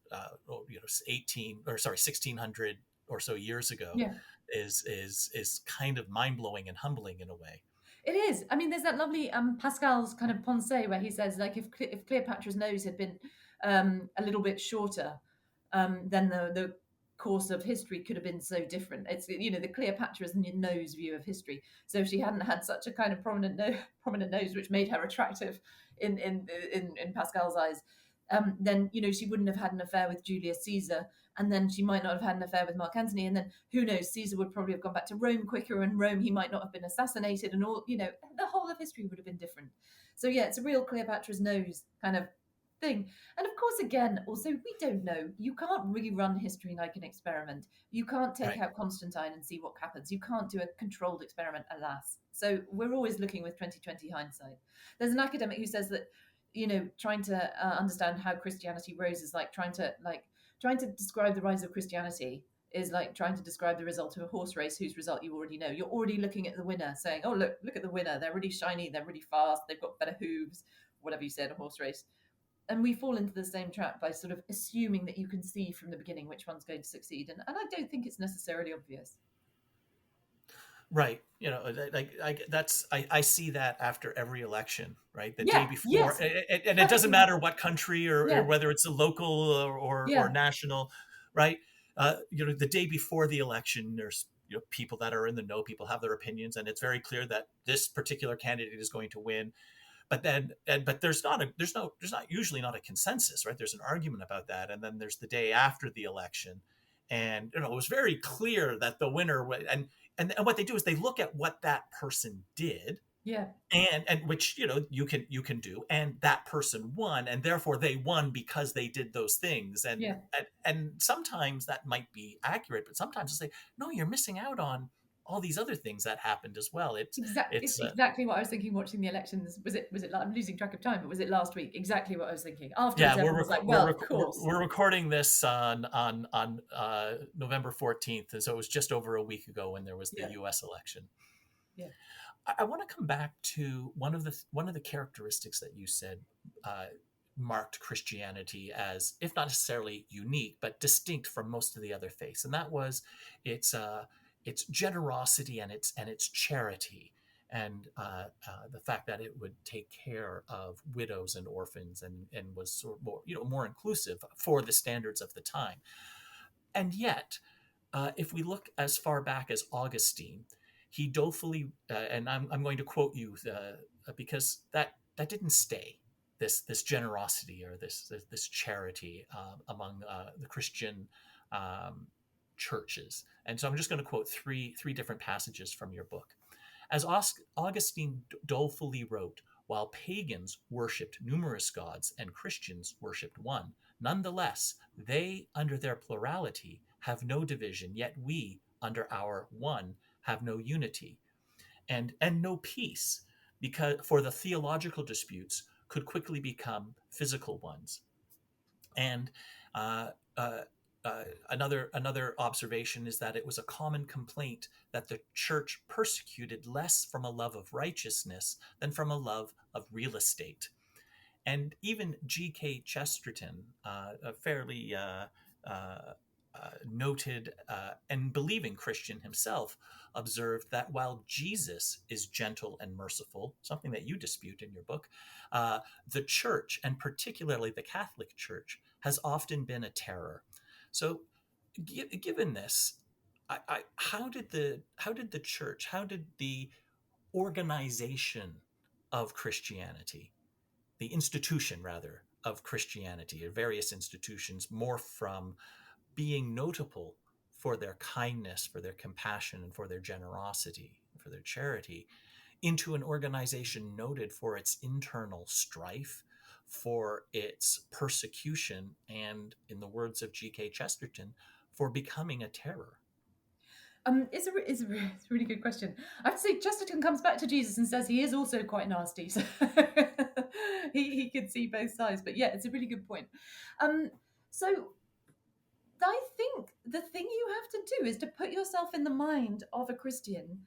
1600 or so years ago. Yeah. is kind of mind-blowing and humbling in a way. It is. I mean, there's that lovely Pascal's kind of pensée where he says, like, if Cleopatra's nose had been a little bit shorter, then the course of history could have been so different. It's the Cleopatra's nose view of history. So if she hadn't had such a kind of prominent nose, which made her attractive in Pascal's eyes, then she wouldn't have had an affair with Julius Caesar, and then she might not have had an affair with Mark Antony, and then who knows, Caesar would probably have gone back to Rome quicker, and Rome he might not have been assassinated, and all the whole of history would have been different. So yeah, it's a real Cleopatra's nose kind of thing. And of course, again, also, we don't know. You can't rerun history like an experiment. You can't take out Constantine and see what happens. You can't do a controlled experiment, alas. So we're always looking with 2020 hindsight. There's an academic who says that trying to understand how Christianity rose is like trying to describe the rise of Christianity is like trying to describe the result of a horse race whose result you already know. You're already looking at the winner, saying, oh, look at the winner. They're really shiny. They're really fast. They've got better hooves, whatever you say in a horse race. And we fall into the same trap by sort of assuming that you can see from the beginning which one's going to succeed. And I don't think it's necessarily obvious. Right. I see that after every election, right? The day before, yes. And it doesn't matter what country or whether it's a local or national, right? The day before the election, there's people that are in the know, people have their opinions, and it's very clear that this particular candidate is going to win. But then, there's not usually not a consensus, right? There's an argument about that, and then there's the day after the election, and it was very clear that the winner and what they do is they look at what that person did, Yeah. And which you can do, and that person won, and therefore they won because they did those things. and Yeah. and, and sometimes that might be accurate, but sometimes it's like, no, you're missing out on all these other things that happened as well. It's It's exactly what I was thinking watching the elections. Was it like, I'm losing track of time, but was it last week? Exactly what I was thinking. Afterwards, Yeah, everyone was like, well, of course. we're recording this on November 14th, and so it was just over a week ago when there was the Yeah. U.S. election. Yeah. I want to come back to one of the characteristics that you said uh, marked Christianity as, if not necessarily unique, but distinct from most of the other faiths, and that was its its generosity and its charity, and the fact that it would take care of widows and orphans, and was sort of more inclusive for the standards of the time. And yet, if we look as far back as Augustine, he dolefully, and I'm going to quote you, because that didn't stay. This generosity, or this charity among the Christian um, churches. And so I'm just going to quote three different passages from your book. As Augustine dolefully wrote, while pagans worshipped numerous gods and Christians worshipped one, nonetheless, they, under their plurality, have no division, yet we, under our one, have no unity, and no peace, because for the theological disputes could quickly become physical ones. And uh, uh, another observation is that it was a common complaint that the church persecuted less from a love of righteousness than from a love of real estate. And even G.K. Chesterton, a fairly noted and believing Christian himself, observed that while Jesus is gentle and merciful, something that you dispute in your book, uh, the church, and particularly the Catholic Church, has often been a terror. So, given this, how did the church, how did the organization of Christianity, the institution rather of Christianity, or various institutions, morph from being notable for their kindness, for their compassion, and for their generosity, for their charity, into an organization noted for its internal strife, for its persecution, and, in the words of G.K. Chesterton, for becoming a terror? It's a really good question. I have to say, Chesterton comes back to Jesus and says he is also quite nasty. So he could see both sides. But yeah, it's a really good point. So I think the thing you have to do is to put yourself in the mind of a Christian,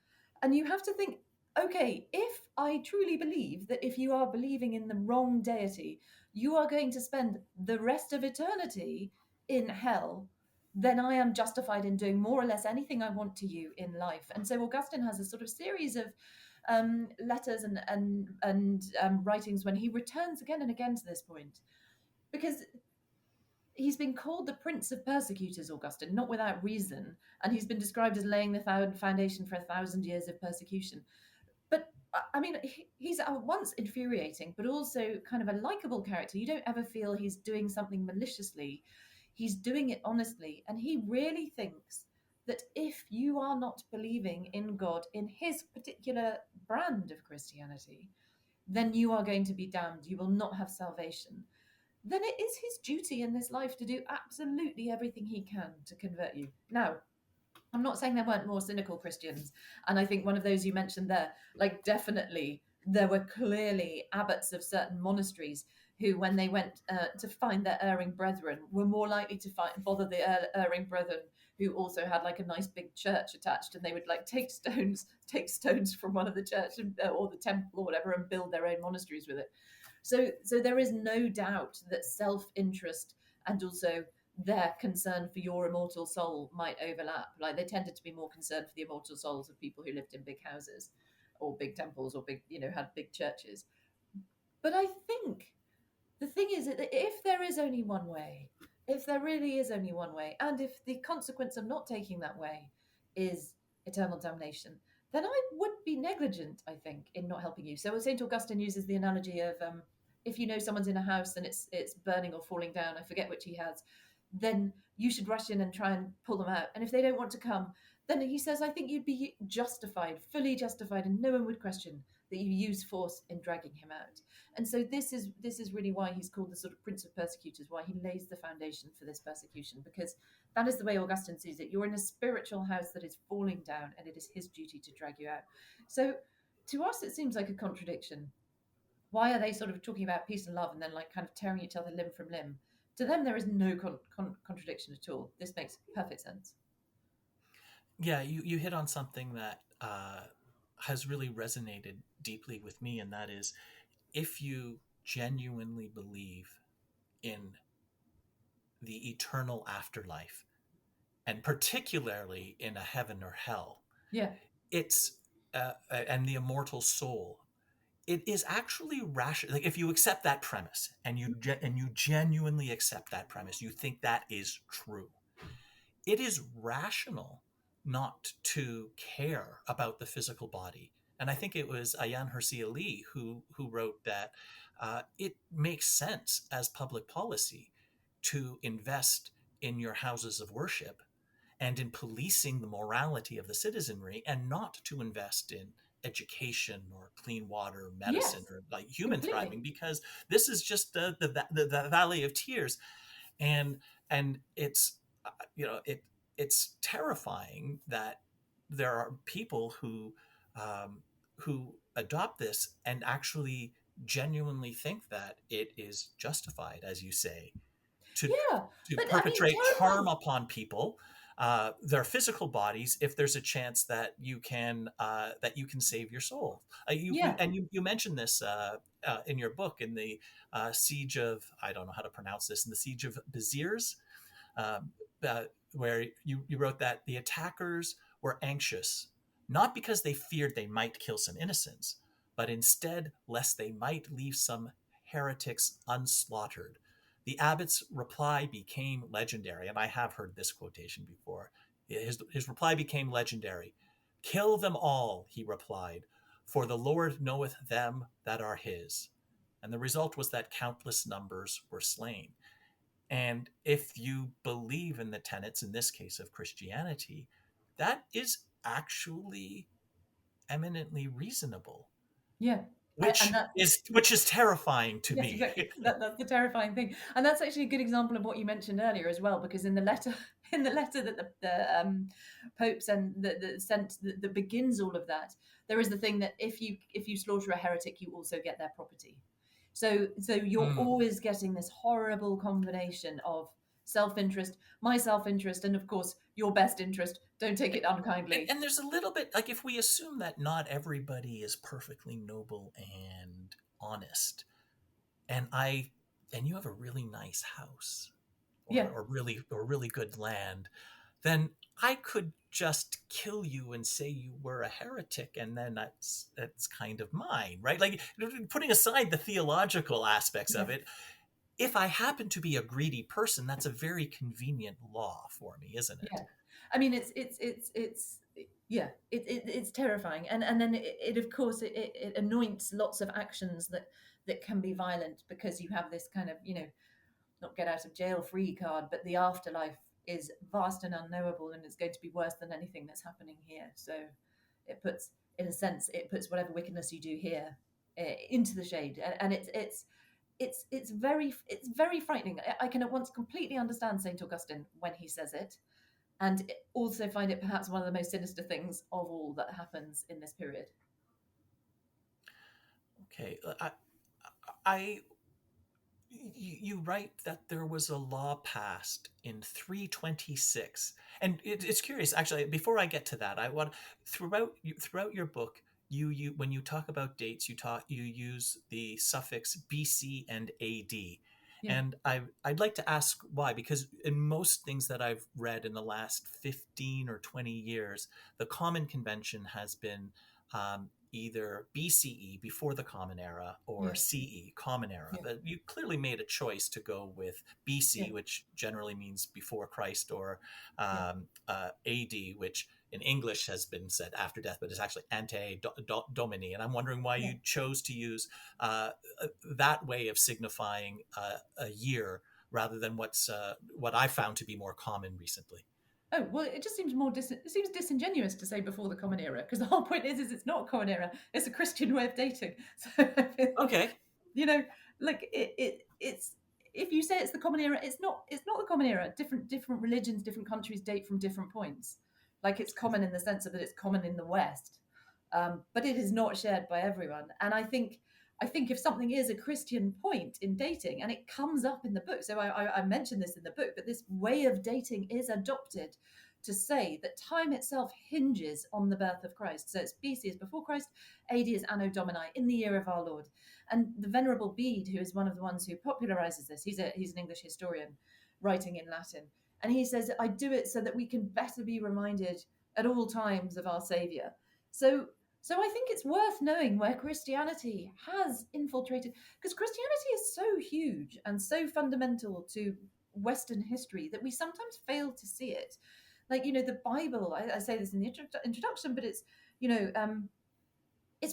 and you have to think, okay, if I truly believe that if you are believing in the wrong deity, you are going to spend the rest of eternity in hell, then I am justified in doing more or less anything I want to you in life. And so Augustine has a sort of series of letters and writings when he returns again and again to this point, because he's been called the Prince of Persecutors, Augustine, not without reason, and he's been described as laying the foundation for 1,000 years of persecution. But I mean, he's at once infuriating, but also kind of a likable character. You don't ever feel he's doing something maliciously. He's doing it honestly, and he really thinks that if you are not believing in God in his particular brand of Christianity, then you are going to be damned. You will not have salvation. Then it is his duty in this life to do absolutely everything he can to convert you. Now, I'm not saying there weren't more cynical Christians. And I think one of those you mentioned there, like, definitely there were clearly abbots of certain monasteries who, when they went to find their erring brethren, were more likely to bother the erring brethren who also had like a nice big church attached, and they would like take stones from one of the church or the temple or whatever, and build their own monasteries with it. So there is no doubt that self-interest and also their concern for your immortal soul might overlap. Like, they tended to be more concerned for the immortal souls of people who lived in big houses or big temples or big, had big churches. But I think the thing is that if there is only one way, if there really is only one way, and if the consequence of not taking that way is eternal damnation, then I would be negligent, I think, in not helping you. So St. Augustine uses the analogy of if you know someone's in a house and it's burning or falling down, I forget which he has, then you should rush in and try and pull them out. And if they don't want to come, then he says, I think you'd be justified, fully justified, and no one would question that you use force in dragging him out. And so this is really why he's called the sort of prince of persecutors, why he lays the foundation for this persecution, because that is the way Augustine sees it. You're in a spiritual house that is falling down, and it is his duty to drag you out. So to us, it seems like a contradiction. Why are they sort of talking about peace and love and then like kind of tearing each other limb from limb? To them, there is no contradiction at all. This makes perfect sense. Yeah, you hit on something that has really resonated deeply with me, and that is if you genuinely believe in the eternal afterlife, and particularly in a heaven or hell, Yeah, it's and the immortal soul, it is actually rational. Like if you accept that premise, and you genuinely accept that premise, you think that is true, it is rational not to care about the physical body. And I think it was Ayaan Hirsi Ali who wrote that it makes sense as public policy to invest in your houses of worship and in policing the morality of the citizenry, and not to invest in education or clean water, medicine, yes, or like human completely. thriving, because this is just the valley of tears. And it's it's terrifying that there are people who adopt this and actually genuinely think that it is justified, as you say, to Yeah, to but I mean, perpetrate harm terrifying. upon people, their physical bodies, if there's a chance that you can save your soul. Yeah, You mentioned this in your book, in the siege of, I don't know how to pronounce this, in the siege of Beziers, um, where you wrote that the attackers were anxious, not because they feared they might kill some innocents, but instead lest they might leave some heretics unslaughtered. The abbot's reply became legendary, and I have heard this quotation before. His reply became legendary. Kill them all, he replied, for the Lord knoweth them that are his. And the result was that countless numbers were slain. And if you believe in the tenets, in this case of Christianity, that is actually eminently reasonable, yeah, and that. which is terrifying to Yes, me. exactly. That's the terrifying thing, and that's actually a good example of what you mentioned earlier as well. Because in the letter, in the letter that the Pope sent, that begins all of that, there is the thing that if you slaughter a heretic, you also get their property. So you're Mm. always getting this horrible combination of self-interest, my self-interest, and of course your best interest. Don't take it unkindly. And there's a little bit, like, if we assume that not everybody is perfectly noble and honest, and you have a really nice house, Yeah, or really good land, then I could just kill you and say you were a heretic, and then that's kind of mine, right? Like, putting aside the theological aspects of yeah. it, if I happen to be a greedy person, that's a very convenient law for me, isn't it? Yeah, I mean, it's yeah, it's terrifying, and then it of course it anoints lots of actions that can be violent, because you have this kind of, not get out of jail free card, but the afterlife is vast and unknowable, and it's going to be worse than anything that's happening here. So it puts, in a sense, it puts whatever wickedness you do here into the shade, and it's very frightening. I can at once completely understand Saint Augustine when he says it, and also find it perhaps one of the most sinister things of all that happens in this period. Okay, I you write that there was a law passed in 326, and it's curious, actually. Before I get to that, I want, throughout your book, you when you talk about dates, you use the suffix BC and AD, Yeah, and I'd like to ask why, because in most things that I've read in the last 15 or 20 years, the common convention has been either BCE, before the Common Era, or yeah, CE, Common Era. yeah, But you clearly made a choice to go with yeah, BC, which generally means before Christ, or yeah, AD, which in English has been said after death, but is actually ante domini. And I'm wondering why yeah. you chose to use that way of signifying a year, rather than what I found to be more common recently. Oh, well, it just seems it seems disingenuous to say before the Common Era, because the whole point is it's not a Common Era; it's a Christian way of dating. So I feel like, Okay. you know, like it's if you say it's the Common Era, it's not the Common Era. Different religions, different countries date from different points. Like it's common in the sense of that it's common in the West, but it is not shared by everyone. And I think if something is a Christian point in dating, and it comes up in the book, so I mentioned this in the book, but this way of dating is adopted to say that time itself hinges on the birth of Christ. So it's BC is before Christ, AD is Anno Domini, in the year of our Lord. And the Venerable Bede, who is one of the ones who popularizes this, he's an English historian writing in Latin. And he says, I do it so that we can better be reminded at all times of our Saviour. So I think it's worth knowing where Christianity has infiltrated, because Christianity is so huge and so fundamental to Western history that we sometimes fail to see it. Like, the Bible, I say this in the introduction, but it's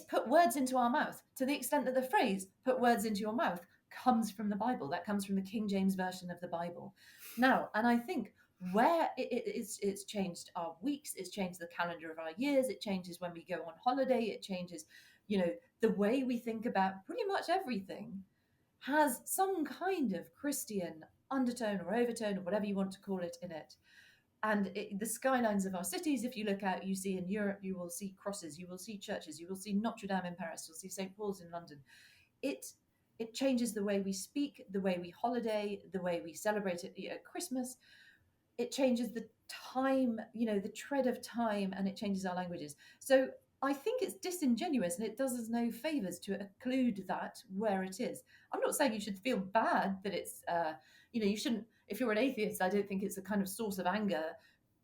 put words into our mouth, to the extent that the phrase put words into your mouth comes from the Bible. That comes from the King James Version of the Bible. Now, and I think where it's changed our weeks, it's changed the calendar of our years, it changes when we go on holiday, it changes, the way we think about pretty much everything has some kind of Christian undertone or overtone or whatever you want to call it in it. And the skylines of our cities, if you look out, you see in Europe, you will see crosses, you will see churches, you will see Notre Dame in Paris, you'll see St. Paul's in London. It changes the way we speak, the way we holiday, the way we celebrate it at Christmas. It changes the time, the tread of time, and it changes our languages. So I think it's disingenuous, and it does us no favors to occlude that where it is. I'm not saying you should feel bad that it's, you shouldn't. If you're an atheist, I don't think it's a kind of source of anger.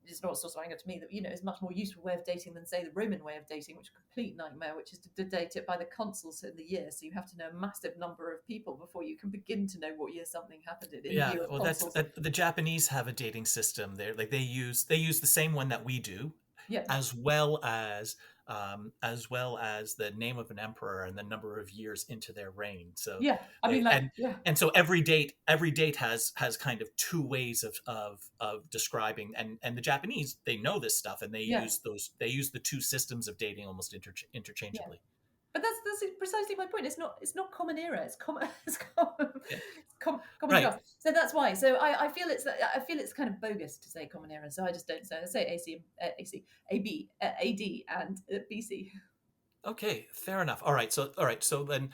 It's not a source of anger to me that, is a much more useful way of dating than, say, the Roman way of dating, which is a complete nightmare, which is to date it by the consuls in the year. So you have to know a massive number of people before you can begin to know what year something happened in the Yeah, year of well, consuls. the Japanese have a dating system. They use the same one that we do, Yeah. as well as the name of an emperor and the number of years into their reign. So Yeah, I mean, they like, yeah, and so every date has kind of two ways of describing, and the Japanese, they know this stuff, and yeah, they use the two systems of dating almost yeah. interchangeably. But that's precisely my point. It's not common era. It's common. Yeah. Common Right. draft. So that's why. So I feel it's kind of bogus to say common era. So I just don't say. I say AC, AB, AD, and BC. Okay, fair enough. All right. So then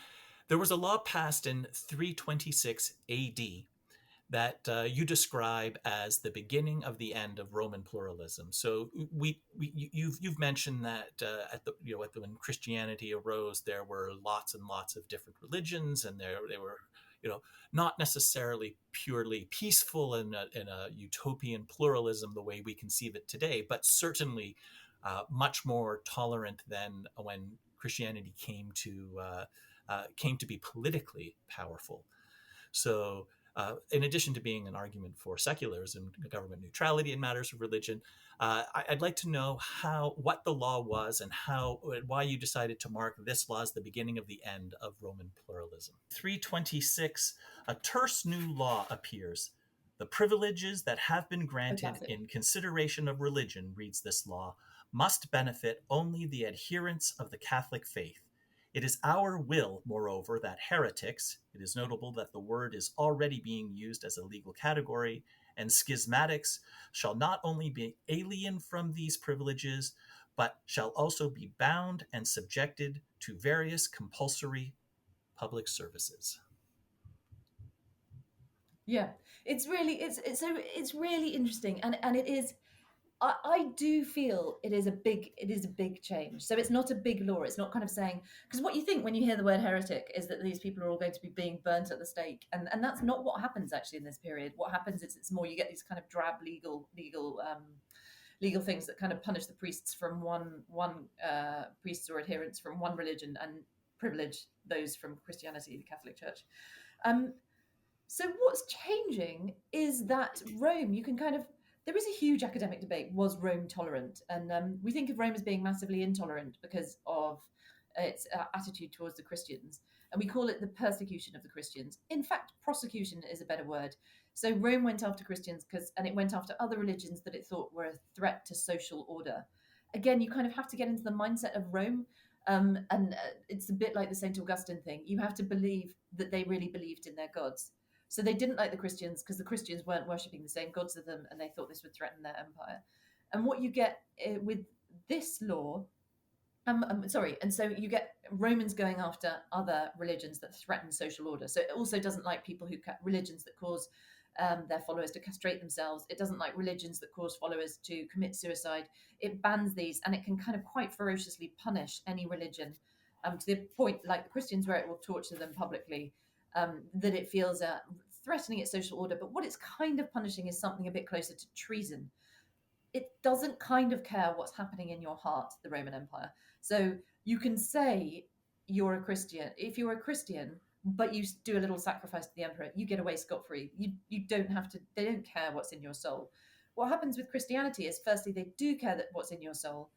there was a law passed in 326 AD that you describe as the beginning of the end of Roman pluralism. So you've mentioned that when Christianity arose, there were lots and lots of different religions, and they were not necessarily purely peaceful in a utopian pluralism the way we conceive it today, but certainly much more tolerant than when Christianity came to be politically powerful. So, in addition to being an argument for secularism, government neutrality in matters of religion, I'd like to know what the law was and why you decided to mark this law as the beginning of the end of Roman pluralism. 326, a terse new law appears. The privileges that have been Oh, granted that's it. in consideration of religion, reads this law, must benefit only the adherents of the Catholic faith. It is our will, moreover, that heretics, it is notable that the word is already being used as a legal category, and schismatics shall not only be alien from these privileges, but shall also be bound and subjected to various compulsory public services. Yeah, it's really interesting, and it is. I do feel it is a big change. So it's not a big law. It's not kind of saying, because what you think when you hear the word heretic is that these people are all going to be being burnt at the stake, and that's not what happens actually in this period. What happens is it's more you get these kind of drab legal things that kind of punish the priests from one priests or adherents from one religion and privilege those from Christianity, the Catholic Church. Um, so what's changing is that Rome, you can kind of, there is a huge academic debate. Was Rome tolerant? And we think of Rome as being massively intolerant because of attitude towards the Christians, and we call it the persecution of the Christians. In fact, prosecution is a better word. So Rome went after Christians and it went after other religions that it thought were a threat to social order. Again, you kind of have to get into the mindset of Rome. And it's a bit like the St. Augustine thing. You have to believe that they really believed in their gods. So they didn't like the Christians because the Christians weren't worshipping the same gods as them, and they thought this would threaten their empire. And what you get with this law, sorry, and so you get Romans going after other religions that threaten social order. So it also doesn't like people religions that cause their followers to castrate themselves. It doesn't like religions that cause followers to commit suicide. It bans these, and it can kind of quite ferociously punish any religion, to the point, like the Christians, where it will torture them publicly, that it feels threatening its social order. But what it's kind of punishing is something a bit closer to treason. It doesn't kind of care what's happening in your heart, the Roman Empire. So you can say you're a Christian. If you're a Christian, but you do a little sacrifice to the emperor, you get away scot-free. You don't have to, they don't care what's in your soul. What happens with Christianity is, firstly, they do care that what's in your soul.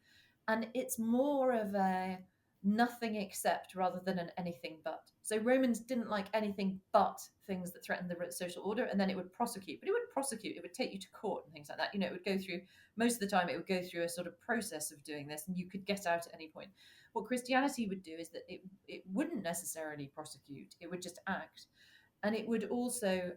And it's more of a nothing except rather than an anything but. So Romans didn't like anything but things that threatened the social order, and then it would prosecute. But it would prosecute, it would take you to court and things like that. You know, it would go through, most of the time, it would go through a sort of process of doing this, and you could get out at any point. What Christianity would do is that it wouldn't necessarily prosecute, it would just act. And it would also,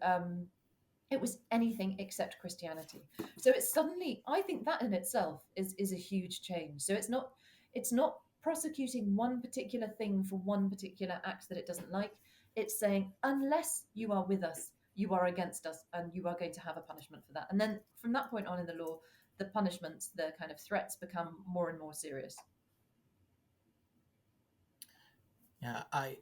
it was anything except Christianity. So it's suddenly, I think that in itself is a huge change. So it's not prosecuting one particular thing for one particular act that it doesn't like. It's saying, unless you are with us, you are against us, and you are going to have a punishment for that. And then from that point on in the law, the punishments, the kind of threats become more and more serious. Yeah, I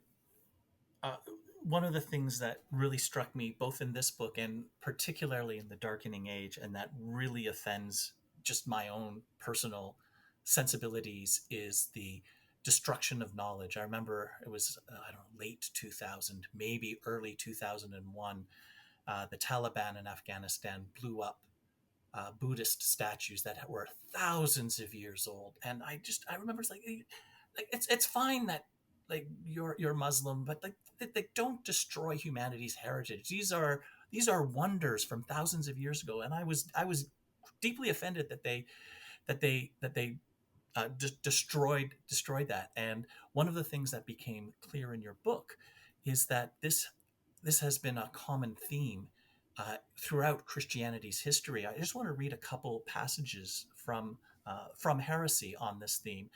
uh, one of the things that really struck me both in this book and particularly in The Darkening Age, and that really offends just my own personal sensibilities, is the destruction of knowledge. I remember it was, I don't know, late 2000, maybe early 2001. The Taliban in Afghanistan blew up Buddhist statues that were thousands of years old, and I remember it's like it's fine that like you're Muslim, but like they don't destroy humanity's heritage. These are wonders from thousands of years ago, and I was deeply offended that they destroyed that. And one of the things that became clear in your book is that this has been a common theme throughout Christianity's history. I just want to read a couple passages from Heresy on this theme.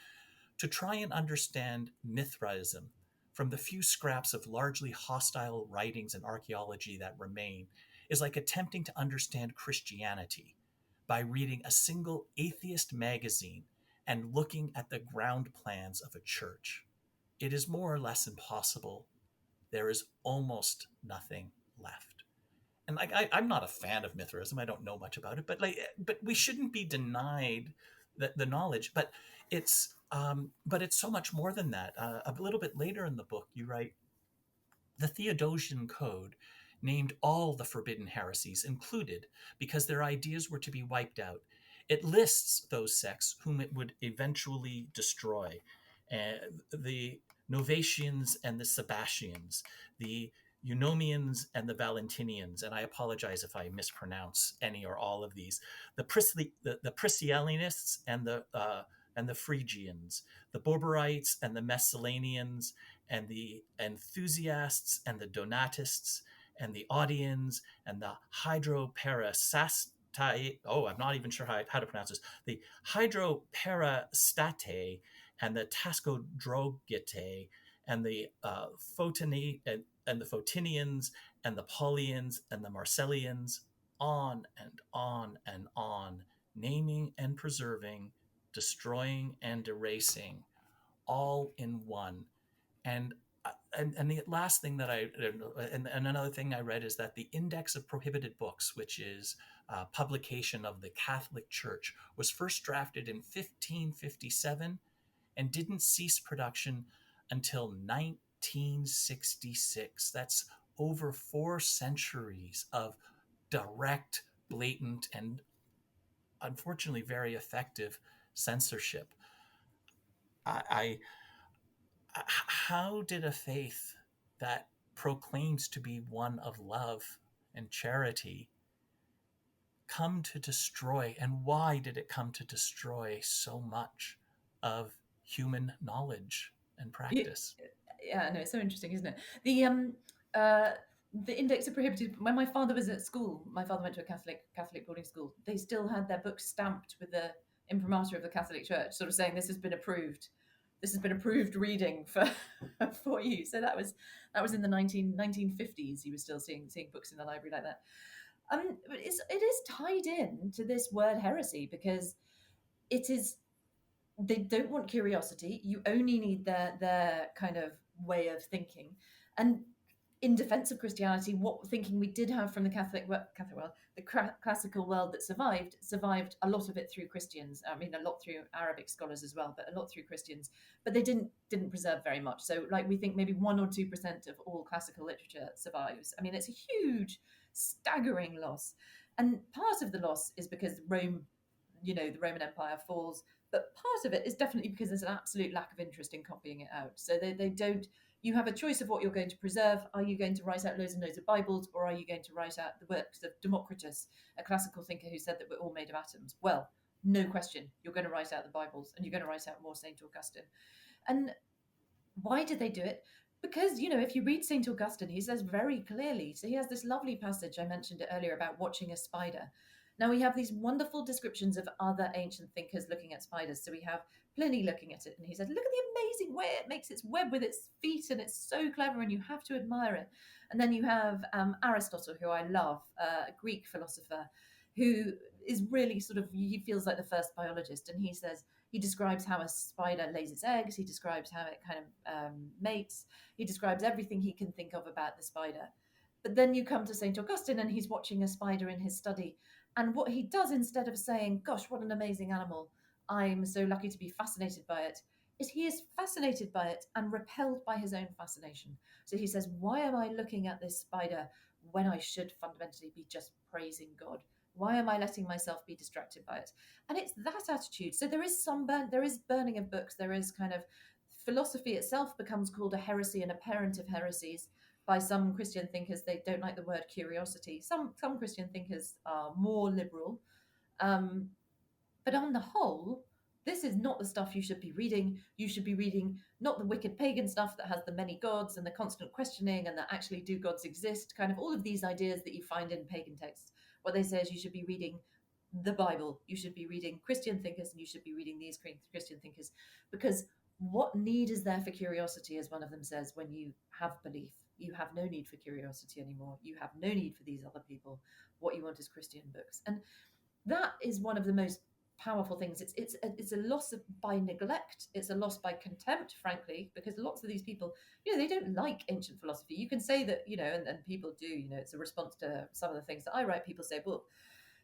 To try and understand Mithraism from the few scraps of largely hostile writings and archaeology that remain is like attempting to understand Christianity by reading a single atheist magazine and looking at the ground plans of a church. It is more or less impossible. There is almost nothing left. And like I'm not a fan of Mithraism. I don't know much about it, but we shouldn't be denied the knowledge. But it's so much more than that. A little bit later in the book, you write, the Theodosian Code named all the forbidden heresies included because their ideas were to be wiped out. It lists those sects whom it would eventually destroy. The Novatians and the Sabbatians, the Eunomians and the Valentinians, and I apologize if I mispronounce any or all of these, the Priscillianists and the Phrygians, the Borborites and the Messalanians, and the enthusiasts and the Donatists and the Audians and the Hydroparastate. Oh, I'm not even sure how to pronounce this. The Hydroparastate and the Tascodrogite and the Photini and the Photinians and the Paulians and the Marcellians, on and on and on, naming and preserving, destroying and erasing, all in one. And and the last thing that and another thing I read is that the Index of Prohibited Books, which is a publication of the Catholic Church, was first drafted in 1557 and didn't cease production until 1966. That's over 4 centuries of direct, blatant, and unfortunately very effective censorship. I How did a faith that proclaims to be one of love and charity come to destroy, and why did it come to destroy so much of human knowledge and Yeah, practice? yeah, no, it's so interesting, isn't it? Uh, the index of prohibited. When my father was at school, my father went to a Catholic boarding school. They still had their books stamped with the imprimatur of the Catholic Church, sort of saying this has been approved. This has been approved reading for for you. So that was in the 1950s. He was still seeing books in the library like that. But it is tied in to this word heresy because it is, they don't want curiosity. You only need their kind of way of thinking. And in defense of Christianity, what thinking we did have from the Catholic world, the classical world that survived a lot of it through Christians. I mean, a lot through Arabic scholars as well, but a lot through Christians. But they didn't preserve very much. So, like, we think maybe 1 or 2% of all classical literature survives. I mean, it's a huge, staggering loss. And part of the loss is because Rome, the Roman Empire falls, but part of it is definitely because there's an absolute lack of interest in copying it out. So they don't. You have a choice of what you're going to preserve. Are you going to write out loads and loads of Bibles, or are you going to write out the works of Democritus, a classical thinker who said that we're all made of atoms? Well, no question, you're going to write out the Bibles, and you're going to write out more Saint Augustine. And why did they do it? Because, if you read St. Augustine, he says very clearly, so he has this lovely passage, I mentioned it earlier, about watching a spider. Now, we have these wonderful descriptions of other ancient thinkers looking at spiders. So we have Pliny looking at it, and he said, look at the amazing way it makes its web with its feet, and it's so clever, and you have to admire it. And then you have Aristotle, who I love, a Greek philosopher, who is really he feels like the first biologist, and he describes how a spider lays its eggs. He describes how it kind of mates. He describes everything he can think of about the spider. But then you come to St. Augustine and he's watching a spider in his study. And what he does, instead of saying, gosh, what an amazing animal, I'm so lucky to be fascinated by it, is he is fascinated by it and repelled by his own fascination. So he says, why am I looking at this spider when I should fundamentally be just praising God? Why am I letting myself be distracted by it? And it's that attitude. So there is burning of books. There is kind of philosophy itself becomes called a heresy and a parent of heresies by some Christian thinkers. They don't like the word curiosity. Some Christian thinkers are more liberal. But on the whole, this is not the stuff you should be reading. You should be reading not the wicked pagan stuff that has the many gods and the constant questioning and that actually do gods exist, kind of all of these ideas that you find in pagan texts. What they say is you should be reading the Bible, you should be reading Christian thinkers, and you should be reading these Christian thinkers, because what need is there for curiosity, as one of them says, when you have belief? You have no need for curiosity anymore. You have no need for these other people. What you want is Christian books. And that is one of the most powerful things. It's a loss by neglect. It's a loss by contempt, frankly, because lots of these people, they don't like ancient philosophy. You can say that, and people do, it's a response to some of the things that I write. People say, well,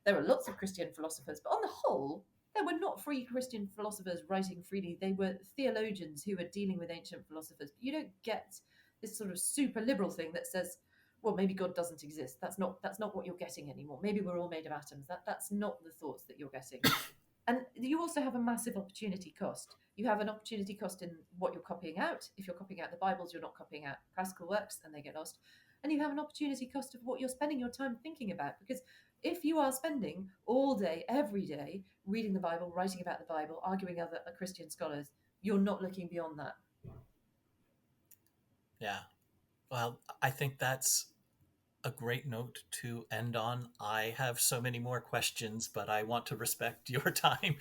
there are lots of Christian philosophers, but on the whole, there were not free Christian philosophers writing freely. They were theologians who were dealing with ancient philosophers. But you don't get this sort of super liberal thing that says, well, maybe God doesn't exist. That's not what you're getting anymore. Maybe we're all made of atoms. That's not the thoughts that you're getting. And you also have a massive opportunity cost. You have an opportunity cost in what you're copying out. If you're copying out the Bibles, you're not copying out classical works and they get lost. And you have an opportunity cost of what you're spending your time thinking about. Because if you are spending all day, every day, reading the Bible, writing about the Bible, arguing other Christian scholars, you're not looking beyond that. Yeah. Well, I think that's a great note to end on. I have so many more questions, but I want to respect your time.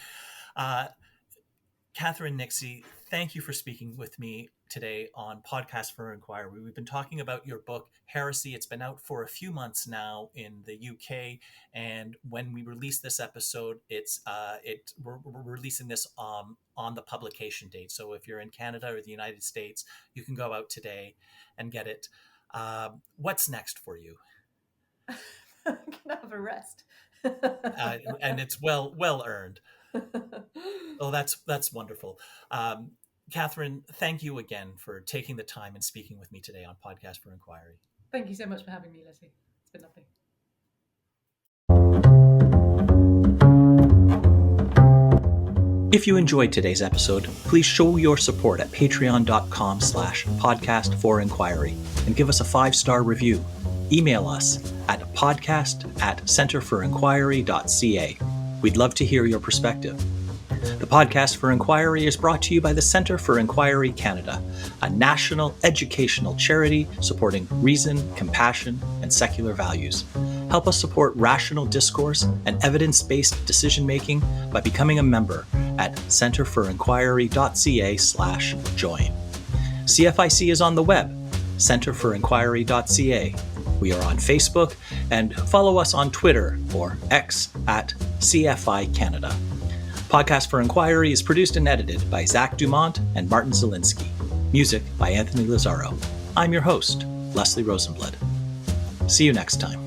Catherine Nixey, thank you for speaking with me today on Podcast for Inquiry. We've been talking about your book, Heresy. It's been out for a few months now in the UK, and when we release this episode, we're releasing this on the publication date. So if you're in Canada or the United States, you can go out today and get it. What's next for you? I'm gonna have a rest. And it's well earned. Oh, that's wonderful. Catherine, thank you again for taking the time and speaking with me today on Podcast for Inquiry. Thank you so much for having me, Leslie. It's been lovely. If you enjoyed today's episode, please show your support at patreon.com/podcast4inquiry and give us a 5-star review. Email us at podcast@centerforinquiry.ca. We'd love to hear your perspective. The Podcast for Inquiry is brought to you by the Centre for Inquiry Canada, a national educational charity supporting reason, compassion, and secular values. Help us support rational discourse and evidence-based decision-making by becoming a member at centerforinquiry.ca/join. CFIC is on the web, centerforinquiry.ca. We are on Facebook, and follow us on Twitter or X at CFI Canada. Podcast for Inquiry is produced and edited by Zach Dumont and Martin Zielinski. Music by Anthony Lazzaro. I'm your host, Leslie Rosenblood. See you next time.